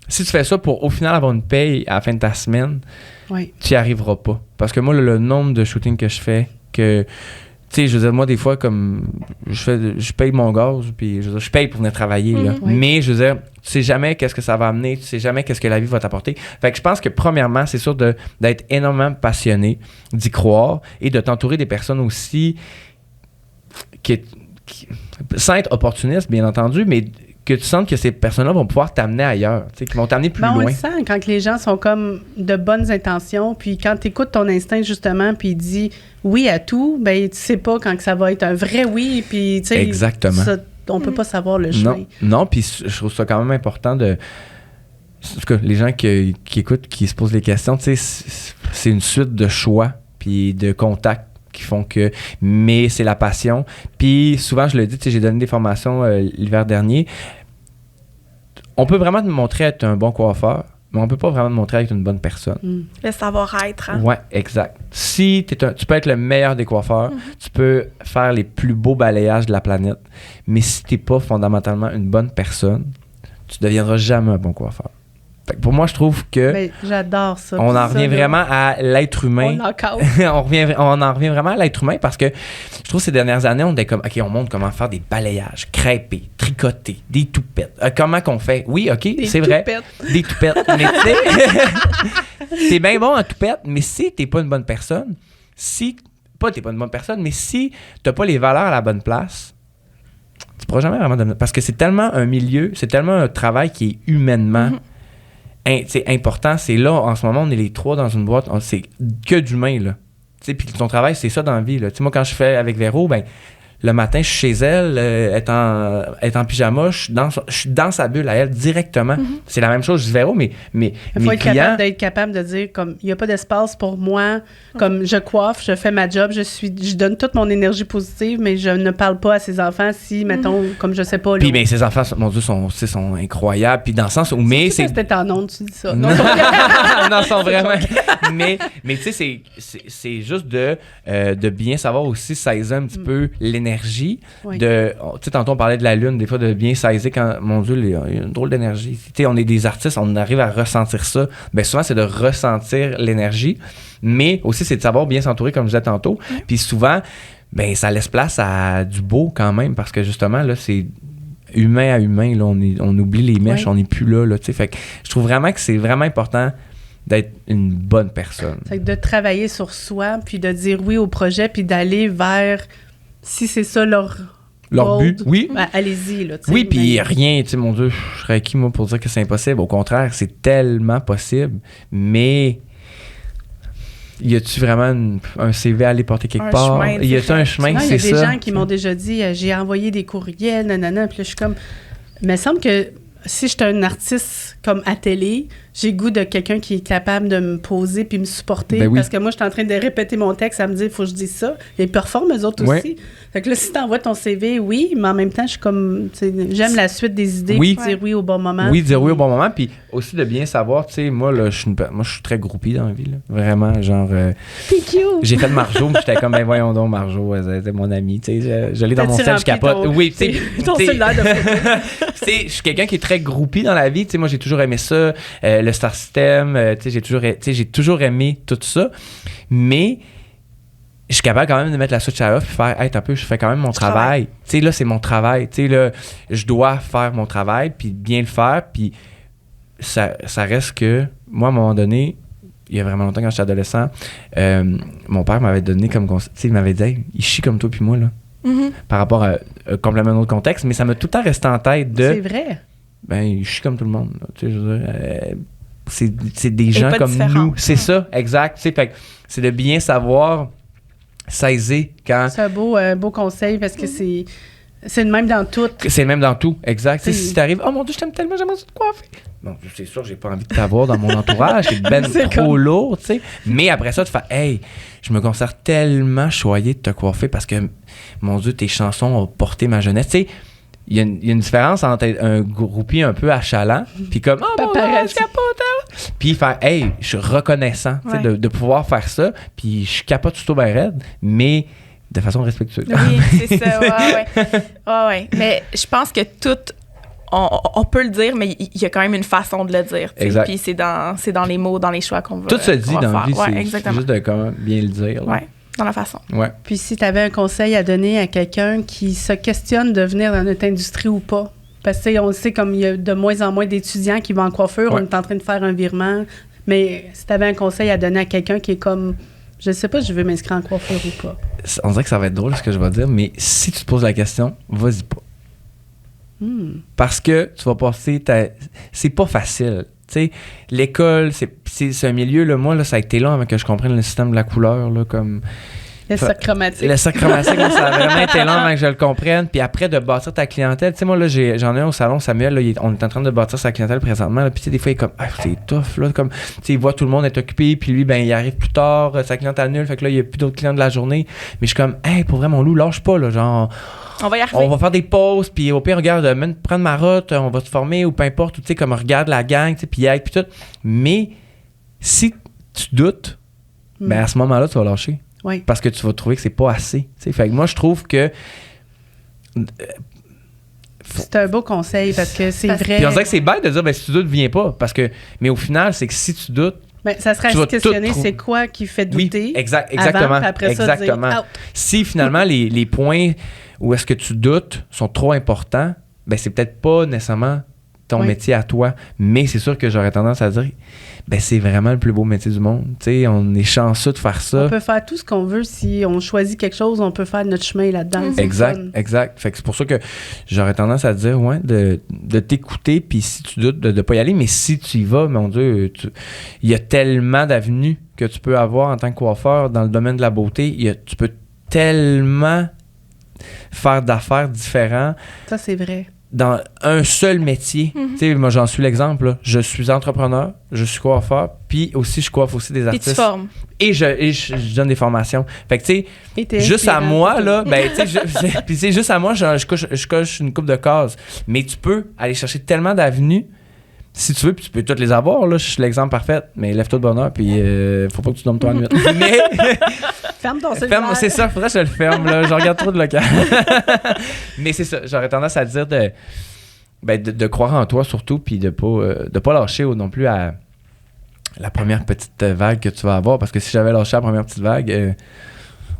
si tu fais ça pour au final avoir une paye à la fin de ta semaine, tu n'y arriveras pas. Parce que moi, le nombre de shootings que je fais, tu sais, je veux dire, moi, des fois, comme je paye mon gaz, puis je paye pour venir travailler, là. Mais je veux dire, tu sais jamais qu'est-ce que ça va amener, tu sais jamais qu'est-ce que la vie va t'apporter. Fait que je pense que premièrement, c'est sûr d'être énormément passionné, d'y croire et de t'entourer des personnes aussi qui sans être opportuniste, bien entendu, mais que tu sens que ces personnes-là vont pouvoir t'amener ailleurs, qui vont t'amener plus loin. On le sent quand les gens sont comme de bonnes intentions, puis quand tu écoutes ton instinct, justement, puis il dit oui à tout, ben tu sais pas quand que ça va être un vrai oui, puis tu sais... Exactement. Ça, on peut pas savoir le chemin. Non, puis je trouve ça quand même important de... En tout cas, les gens qui écoutent, qui se posent des questions, tu sais, c'est une suite de choix, puis de contacts qui font que... Mais c'est la passion. Puis souvent, je le dis, tu sais, j'ai donné des formations l'hiver dernier. On peut vraiment te montrer être un bon coiffeur, mais on peut pas vraiment te montrer être une bonne personne. Le savoir-être. Hein? Ouais, exact. Si tu peux être le meilleur des coiffeurs, tu peux faire les plus beaux balayages de la planète, mais si t'es pas fondamentalement une bonne personne, tu deviendras jamais un bon coiffeur. Fait que pour moi, je trouve que... Ben, j'adore ça. On en revient vraiment à l'être humain. On en revient vraiment à l'être humain parce que je trouve que ces dernières années, on était comme, OK, on montre comment faire des balayages, crêper, tricoter, des toupettes. Comment qu'on fait? Oui, OK, c'est vrai. Des toupettes. Mais tu sais, t'es bien bon en toupette, mais si t'es pas une bonne personne, si t'es pas une bonne personne, mais si t'as pas les valeurs à la bonne place, tu pourras jamais vraiment devenir... Parce que c'est tellement un milieu, c'est tellement un travail qui est humainement important. C'est là, en ce moment, on est les 3 dans une boîte, c'est que d'humains, là. Puis ton travail, c'est ça dans la vie, là. Moi, quand je fais avec Véro, le matin, je suis chez elle, elle est en pyjama, je suis dans sa bulle à elle directement. C'est la même chose, je dis Véro, mais mes clients... d'être capable de dire, comme, il n'y a pas d'espace pour moi, comme je coiffe, je fais ma job, je donne toute mon énergie positive, mais je ne parle pas à ses enfants si, mettons, comme je sais pas... Puis, ses enfants, mon Dieu, sont incroyables, puis dans le sens où... Mais c'est... C'était en ondes, tu dis ça. Non, non, sont vraiment... mais tu sais, c'est juste de bien savoir aussi saisir un petit peu l'énergie. Tu sais, tantôt on parlait de la lune, des fois de bien saisir quand, mon Dieu, il y a une drôle d'énergie. Tu sais, on est des artistes, on arrive à ressentir ça. Souvent, c'est de ressentir l'énergie, mais aussi, c'est de savoir bien s'entourer, comme je disais tantôt. Puis souvent, ça laisse place à du beau quand même, parce que justement, là, c'est humain à humain, là, on oublie les mèches, on n'est plus là, tu sais. Fait que je trouve vraiment que c'est vraiment important d'être une bonne personne. Fait que de travailler sur soi, puis de dire oui au projet, puis d'aller vers... Si c'est ça leur but, oui. Allez-y, là. Oui, puis rien, tu sais, mon Dieu, je serais qui, moi, pour dire que c'est impossible? Au contraire, c'est tellement possible, mais y a-tu vraiment un CV à aller porter quelque part? Y a-tu un chemin, c'est ça? Il y a des gens qui m'ont déjà dit, j'ai envoyé des courriels, nanana, puis là, je suis comme... Il me semble que si j'étais un artiste comme à télé, j'ai le goût de quelqu'un qui est capable de me poser puis me supporter. Parce que moi, je suis en train de répéter mon texte, ça me dit, il faut que je dise ça. Ils performent, eux autres aussi. Fait que là, si tu envoies ton CV, oui, mais en même temps, je suis comme, j'aime la suite des idées, dire oui au bon moment. Oui, dire oui au bon moment, puis aussi de bien savoir, tu sais, moi, là, je suis très groupie dans la vie, là. Vraiment, genre... T'es cute! J'ai fait Marjo, puis j'étais comme, voyons donc, Marjo, c'était mon ami, tu sais, je l'ai dans mon sel, je capote. Oui, tu sais... Ton cellulaire de photo. Tu sais, je suis quelqu'un qui est très groupie dans la vie, tu sais, moi, j'ai toujours aimé ça, le star system, tu sais, j'ai toujours aimé tout ça, mais je suis capable quand même de mettre la switch à off et faire, hey, un peu, je fais quand même mon travail. Tu sais, là, c'est mon travail. Tu sais, là, je dois faire mon travail, puis bien le faire, puis ça reste que, moi, à un moment donné, il y a vraiment longtemps, quand j'étais adolescent, mon père m'avait donné comme conseil, tu sais, il m'avait dit, hey, il chie comme toi puis moi, là. Par rapport à complètement un autre contexte, mais ça m'a tout le temps resté en tête de... C'est vrai. Il chie comme tout le monde, là. Tu sais, je veux dire, c'est des gens comme nous. C'est ça, exact. Tu sais, fait que c'est de bien savoir saisir quand... C'est un beau conseil parce que c'est le même dans tout. C'est le même dans tout, exact. Tu sais, si t'arrives, oh mon Dieu, je t'aime tellement, j'aimerais ça te coiffer. Bon, c'est sûr que j'ai pas envie de t'avoir dans mon entourage, c'est trop lourd, tu sais. Mais après ça, tu fais, hey, je me considère tellement choyé de te coiffer parce que, mon Dieu, tes chansons ont porté ma jeunesse. Tu sais, il y a une différence entre un groupie un peu achalant, puis comme, oh mon Dieu, je capote, puis faire, hey, je suis reconnaissant, tu sais, de pouvoir faire ça, puis je capote tout bien raide, mais de façon respectueuse. Oui, c'est ça, ouais. Mais je pense que tout, on peut le dire, mais il y a quand même une façon de le dire. Exact. Puis c'est dans les mots, dans les choix qu'on va tout se dit dans la vie, c'est juste de comment bien le dire. Oui, dans la façon. Ouais. Puis si tu avais un conseil à donner à quelqu'un qui se questionne de venir dans notre industrie ou pas, parce que on sait comme il y a de moins en moins d'étudiants qui vont en coiffure, on est en train de faire un virement, mais si tu avais un conseil à donner à quelqu'un qui est comme, je sais pas, je veux m'inscrire en coiffure ou pas. On dirait que ça va être drôle ce que je vais dire, mais si tu te poses la question, vas-y pas. Parce que tu vas passer c'est pas facile. Tu sais, l'école, c'est un milieu, là, moi, là, ça a été long avant que je comprenne le système de la couleur, là, comme... Le sac chromatique. Le sac chromatique, ça a vraiment été long avant que je le comprenne. Puis après, de bâtir ta clientèle. Tu sais, moi, là, j'en ai un au salon, Samuel, là, on est en train de bâtir sa clientèle présentement. Là, puis, tu sais, des fois, il est comme, c'est tough, là. Comme, tu sais, il voit tout le monde être occupé. Puis lui, il arrive plus tard, sa clientèle annule. Fait que là, il n'y a plus d'autres clients de la journée. Mais je suis comme, hey, pour vrai, mon loup, lâche pas, là. Genre, on va y arriver. On va faire des pauses. Puis au pire, regarde, même prendre ma route, on va se former ou peu importe. Tu sais, comme, regarde la gang, tu sais, puis aide, puis tout. Mais si tu doutes, ben à ce moment-là, tu vas lâcher. Oui. Parce que tu vas trouver que c'est pas assez. T'sais. Fait que moi, je trouve que... C'est un beau conseil parce que c'est vrai. Puis on dirait que c'est bête de dire, ben, si tu doutes, viens pas. Parce que... Mais au final, c'est que si tu doutes... Ben, ça serait à se questionner, c'est quoi qui fait douter. Oui, exactement. Avant, après exactement. Ça, dire, si finalement, les points où est-ce que tu doutes sont trop importants, ben c'est peut-être pas nécessairement ton métier à toi. Mais c'est sûr que j'aurais tendance à dire, ben c'est vraiment le plus beau métier du monde. Tu sais, on est chanceux de faire ça. On peut faire tout ce qu'on veut. Si on choisit quelque chose, on peut faire notre chemin là-dedans. C'est Exact, fun. exact. Fait que c'est pour ça que j'aurais tendance à dire, de t'écouter, puis si tu doutes, de pas y aller. Mais si tu y vas, mon Dieu, il y a tellement d'avenues que tu peux avoir en tant que coiffeur dans le domaine de la beauté. Tu peux tellement faire d'affaires différents. Ça, c'est vrai. Dans un seul métier. Tu sais, moi, j'en suis l'exemple. Là. Je suis entrepreneur, je suis coiffeur, puis aussi, je coiffe aussi des Puis artistes. tu formes. Et je donne des formations. Fait que, tu sais, juste à inspirant, moi, là, ben, tu sais, puis tu sais, juste à moi, je coche une coupe de cases. Mais tu peux aller chercher tellement d'avenues. Si tu veux, puis tu peux toutes les avoir, là. Je suis l'exemple parfait. Mais lève-toi de bonne heure, puis faut pas que tu dormes toi à nuit. Mais... Ferme ton cellulaire. c'est ça, faudrait que je le ferme, là. Je regarde trop de local. Mais c'est ça, j'aurais tendance à dire de croire en toi surtout, puis de pas lâcher non plus à la première petite vague que tu vas avoir. Parce que si j'avais lâché la première petite vague,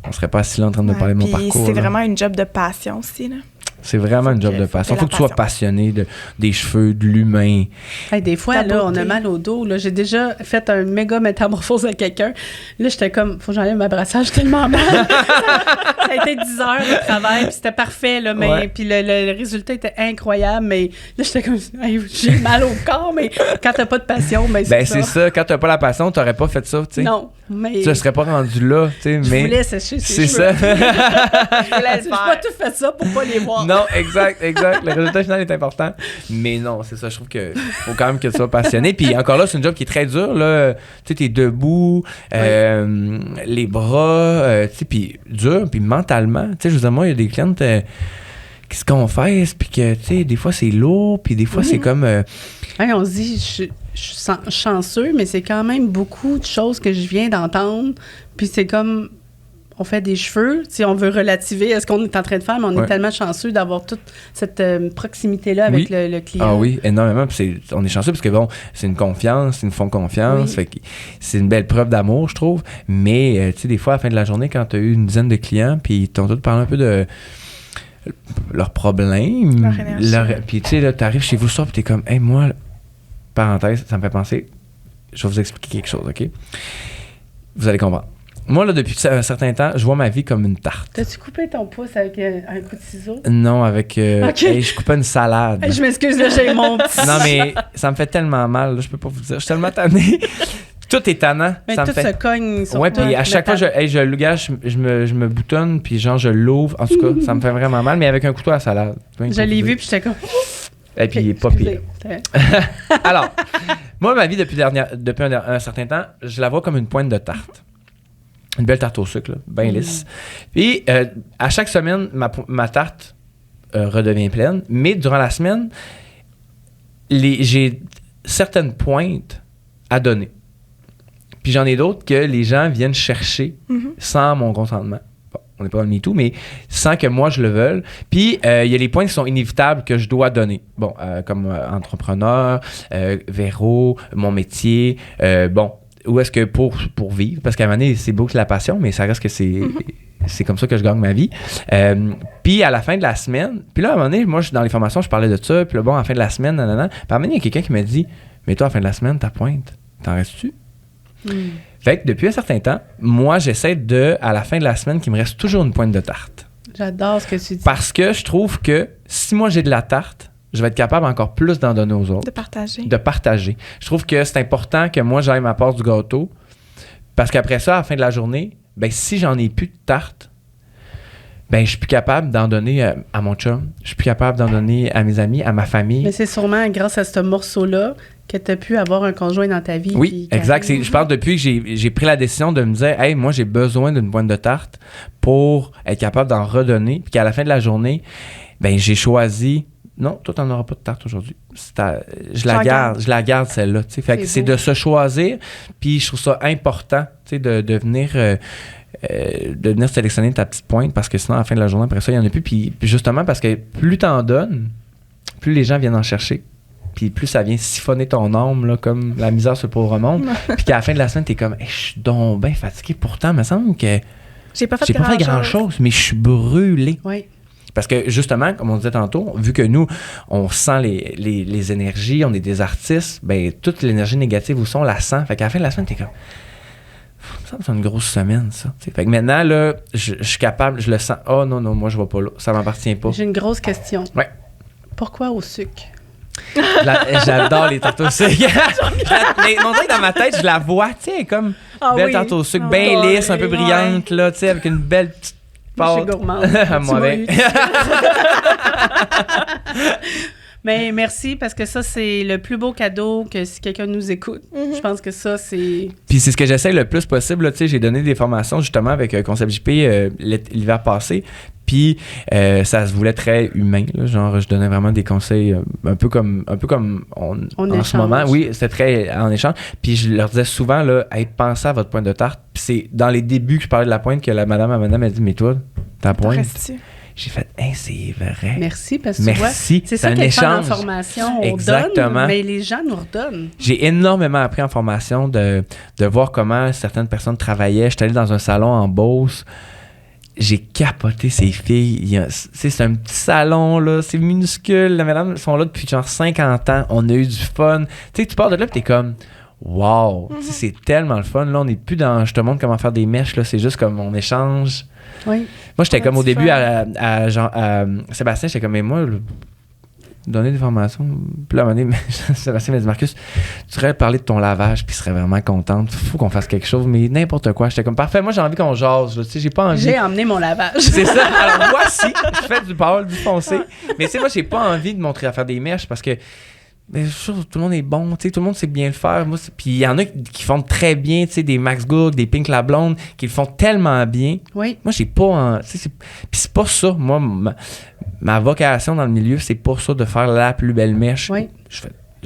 on serait pas assis là en train de me parler de mon parcours. C'est là. vraiment une job de passion aussi, là. C'est vraiment une job de passion. Faut que tu sois passionné des cheveux, de l'humain. Hey, des fois, là, on a mal au dos. Là. J'ai déjà fait un méga métamorphose à quelqu'un. Là, j'étais comme, faut que j'enlève ma brassage tellement mal. Ça a été 10 heures de travail, puis c'était parfait, là, mais puis le résultat était incroyable, mais là, j'étais comme, hey, j'ai mal au corps, mais quand t'as pas de passion, ben c'est ça. Quand t'as pas la passion, t'aurais pas fait ça, tu sais. Non, mais... Tu serais pas rendu là, tu sais, mais... Je voulais sécher ses cheveux. C'est ça. J'ai pas tout fait ça pour pas les voir. Non, exact. Le résultat final est important. Mais non, c'est ça. Je trouve que faut quand même que tu sois passionné. Puis encore là, c'est une job qui est très dure. Là. Tu sais, t'es debout, les bras, tu sais, puis dur, puis mentalement. Tu sais, je veux dire, moi, il y a des clientes qui se confessent, puis que, tu sais, des fois, c'est lourd, puis des fois, c'est comme... Hey, on se dit, je suis chanceux, mais c'est quand même beaucoup de choses que je viens d'entendre. Puis c'est comme... On fait des cheveux, si on veut relativer à ce qu'on est en train de faire, mais on est tellement chanceux d'avoir toute cette proximité-là avec le client. Ah oui, énormément. Puis on est chanceux parce que, bon, c'est une confiance, ils nous font confiance. Fait que c'est une belle preuve d'amour, je trouve. Mais, tu sais, des fois, à la fin de la journée, quand tu as eu une dizaine de clients, puis ils t'ont tous parlé un peu de leurs problèmes. Puis, tu sais, là, tu arrives chez vous le soir, puis tu es comme, hey, moi, parenthèse, ça me fait penser, je vais vous expliquer quelque chose, OK? Vous allez comprendre. Moi, là, depuis un certain temps, je vois ma vie comme une tarte. T'as-tu coupé ton pouce avec un coup de ciseau? Non, avec... hey, je coupais une salade. Hey, je m'excuse, là, j'ai mon petit... Non, mais ça me fait tellement mal, là, je peux pas vous dire. Je suis tellement tanné. Tout est tannant. Mais ça tout me fait... se cogne sur ouais, puis à chaque fois, je le gâche, je me boutonne, puis genre, je l'ouvre. En tout cas, ça me fait vraiment mal, mais avec un couteau à salade. Je l'ai vu, puis j'étais comme... Et puis, il est pas pire. Alors, moi, ma vie, depuis un certain temps, je la vois comme une pointe de tarte. Une belle tarte au sucre, là, bien lisse. Puis, à chaque semaine, ma tarte redevient pleine. Mais durant la semaine, j'ai certaines pointes à donner. Puis j'en ai d'autres que les gens viennent chercher sans mon consentement. Bon, on n'est pas dans le MeToo, mais sans que moi je le veuille. Puis, il y a les points qui sont inévitables que je dois donner. Bon, comme entrepreneur, Véro, mon métier, bon... Ou est-ce que pour vivre, parce qu'à un moment donné, c'est beau que la passion, mais ça reste que c'est comme ça que je gagne ma vie. Puis à la fin de la semaine, puis là, à un moment donné, moi, dans les formations, je parlais de ça, puis là, bon, à la fin de la semaine, nanana. Puis à un moment donné, il y a quelqu'un qui m'a dit, mais toi, à la fin de la semaine, ta pointe, t'en restes-tu? Fait que depuis un certain temps, moi, j'essaie à la fin de la semaine, qu'il me reste toujours une pointe de tarte. J'adore ce que tu dis. Parce que je trouve que si moi, j'ai de la tarte, je vais être capable encore plus d'en donner aux autres. De partager. Je trouve que c'est important que moi, j'aille ma part du gâteau. Parce qu'après ça, à la fin de la journée, ben si j'en ai plus de tarte, ben je suis plus capable d'en donner à mon chum. Je suis plus capable d'en donner à mes amis, à ma famille. Mais c'est sûrement grâce à ce morceau-là que tu as pu avoir un conjoint dans ta vie. Oui, exact. Je parle depuis que j'ai pris la décision de me dire, hey, moi, j'ai besoin d'une pointe de tarte pour être capable d'en redonner. Puis qu'à la fin de la journée, ben j'ai choisi... Non, toi, t'en auras pas de tarte aujourd'hui. Je la garde celle-là. Fait que c'est de se choisir. Puis je trouve ça important de venir sélectionner ta petite pointe parce que sinon, à la fin de la journée, après ça, il n'y en a plus. Puis justement, parce que plus t'en donnes, plus les gens viennent en chercher. Puis plus ça vient siphonner ton âme, là, comme la misère sur le pauvre monde. Puis qu'à la fin de la semaine, t'es comme, je suis donc bien fatigué. Pourtant, il me semble que j'ai pas fait grand-chose, mais je suis brûlé. Oui. Parce que justement, comme on disait tantôt, vu que nous, on sent les énergies, on est des artistes, ben toute l'énergie négative aussi, on la sent. Fait qu'à la fin de la semaine, t'es comme... Ça me semble une grosse semaine, ça. T'sais. Fait que maintenant, là, je suis capable, je le sens. Oh non, moi, je vais pas là. Ça m'appartient pas. J'ai une grosse question. Ouais. Pourquoi au sucre? J'adore les tartes au sucre. Mais on dirait que dans ma tête, je la vois, tu sais, comme belle tarte au sucre, bien lisse, un peu brillante, là, tu sais, avec une belle petite pâte. Je suis gourmande. Moi avec. Mais merci, parce que ça, c'est le plus beau cadeau que si quelqu'un nous écoute. Je pense que ça, c'est... Puis c'est ce que j'essaie le plus possible. Là, j'ai donné des formations justement avec Concept JP l'hiver passé. Puis ça se voulait très humain. Là, genre, je donnais vraiment des conseils un peu comme en ce moment. Oui, c'était très en échange. Puis je leur disais souvent, là, hey, pensez à votre pointe de tarte. Puis c'est dans les débuts que je parlais de la pointe que la madame m'a dit, mais toi, ta pointe... J'ai fait, hey, c'est vrai. Merci, parce que tu vois, c'est ça un qu'elle fait en échange. formation. On Exactement. donne, mais les gens nous redonnent. J'ai énormément appris en formation de voir comment certaines personnes travaillaient. J'étais allé dans un salon en Beauce. J'ai capoté ces filles. C'est un petit salon, là. C'est minuscule. Les madames sont là depuis genre 50 ans. On a eu du fun. Tu sais, tu pars de là et t'es comme... Wow! C'est tellement le fun. Là, on n'est plus dans je te montre comment faire des mèches. Là. C'est juste comme on échange. Oui. Moi, j'étais comme au début à Sébastien, j'étais comme, mais moi, donner des formations. Puis là, à un moment donné, Sébastien m'a dit, Marcus, tu devrais parler de ton lavage, puis il serait vraiment contente. Faut qu'on fasse quelque chose, mais n'importe quoi. J'étais comme, parfait, moi, j'ai envie qu'on jase. Tu sais, j'ai pas envie. J'ai emmené mon lavage. C'est ça. Alors, voici, je fais du pâle, du foncé. Mais tu sais, moi, j'ai pas envie de montrer à faire des mèches parce que. Mais je suis sûr que tout le monde est bon, tu sais, tout le monde sait bien le faire. Moi, puis il y en a qui font très bien, tu sais, des Max Gook, des Pink La Blonde, qui le font tellement bien. Oui. Moi, j'ai pas... Puis c'est pas ça. Moi, ma vocation dans le milieu, c'est pas ça de faire la plus belle mèche. Oui. Je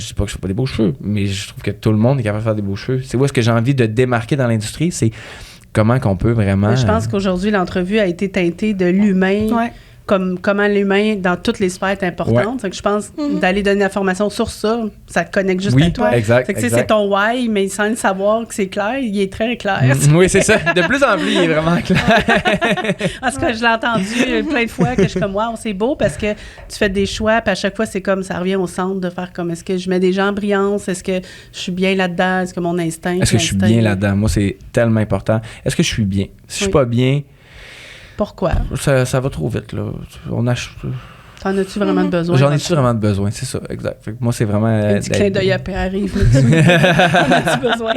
dis pas que je fais pas des beaux cheveux, mais je trouve que tout le monde est capable de faire des beaux cheveux. C'est où est-ce que j'ai envie de démarquer dans l'industrie, c'est comment qu'on peut vraiment... Mais je pense qu'aujourd'hui, l'entrevue a été teintée de l'humain. Ouais. Comme comment l'humain, dans toutes les sphères, est important. Ouais. Que je pense d'aller donner la formation sur ça, ça te connecte juste à toi. Oui, exact. C'est ton why, mais sans le savoir que c'est clair, il est très clair. Oui, c'est ça. De plus en plus, il est vraiment clair. Parce que je l'ai entendu plein de fois que je suis comme, wow, c'est beau parce que tu fais des choix, puis à chaque fois, c'est comme, ça revient au centre de faire comme, est-ce que je mets des gens en brillance? Est-ce que je suis bien là-dedans? Est-ce que mon instinct... Est-ce que je suis bien là-dedans? Moi, c'est tellement important. Est-ce que je suis bien? Si je suis pas bien... Pourquoi? Ça va trop vite, là. T'en as-tu vraiment besoin? J'en ai-tu vraiment besoin, c'est ça, exact. Fait que moi, c'est vraiment... Un petit clin d'œil après arrive. T'en as-tu besoin?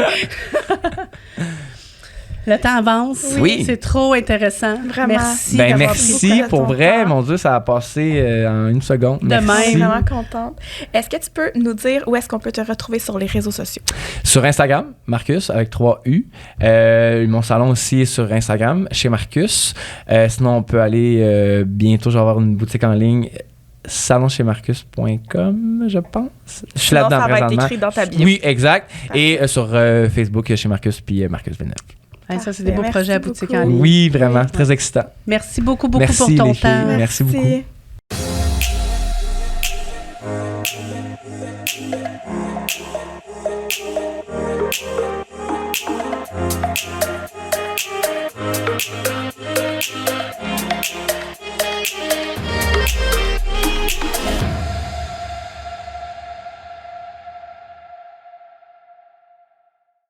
Le temps avance. Oui. C'est trop intéressant. Vraiment. Merci. Merci pour vrai. Mon Dieu, ça a passé en une seconde. De même. Je suis vraiment contente. Est-ce que tu peux nous dire où est-ce qu'on peut te retrouver sur les réseaux sociaux? Sur Instagram, Marcus, avec 3 U. Mon salon aussi est sur Instagram, chez Marcus. Sinon, on peut aller bientôt, je vais avoir une boutique en ligne, salonchemarcus.com, je pense. Je suis là-dedans ça va présentement. être écrit dans ta bio. Oui, exact. Et sur Facebook, chez Marcus, puis Marcus Villeneuve. Ça, c'est des beaux projets à boutique en ligne. Oui, vraiment. Très excitant. Merci beaucoup pour ton les temps. Filles. Merci beaucoup. Merci.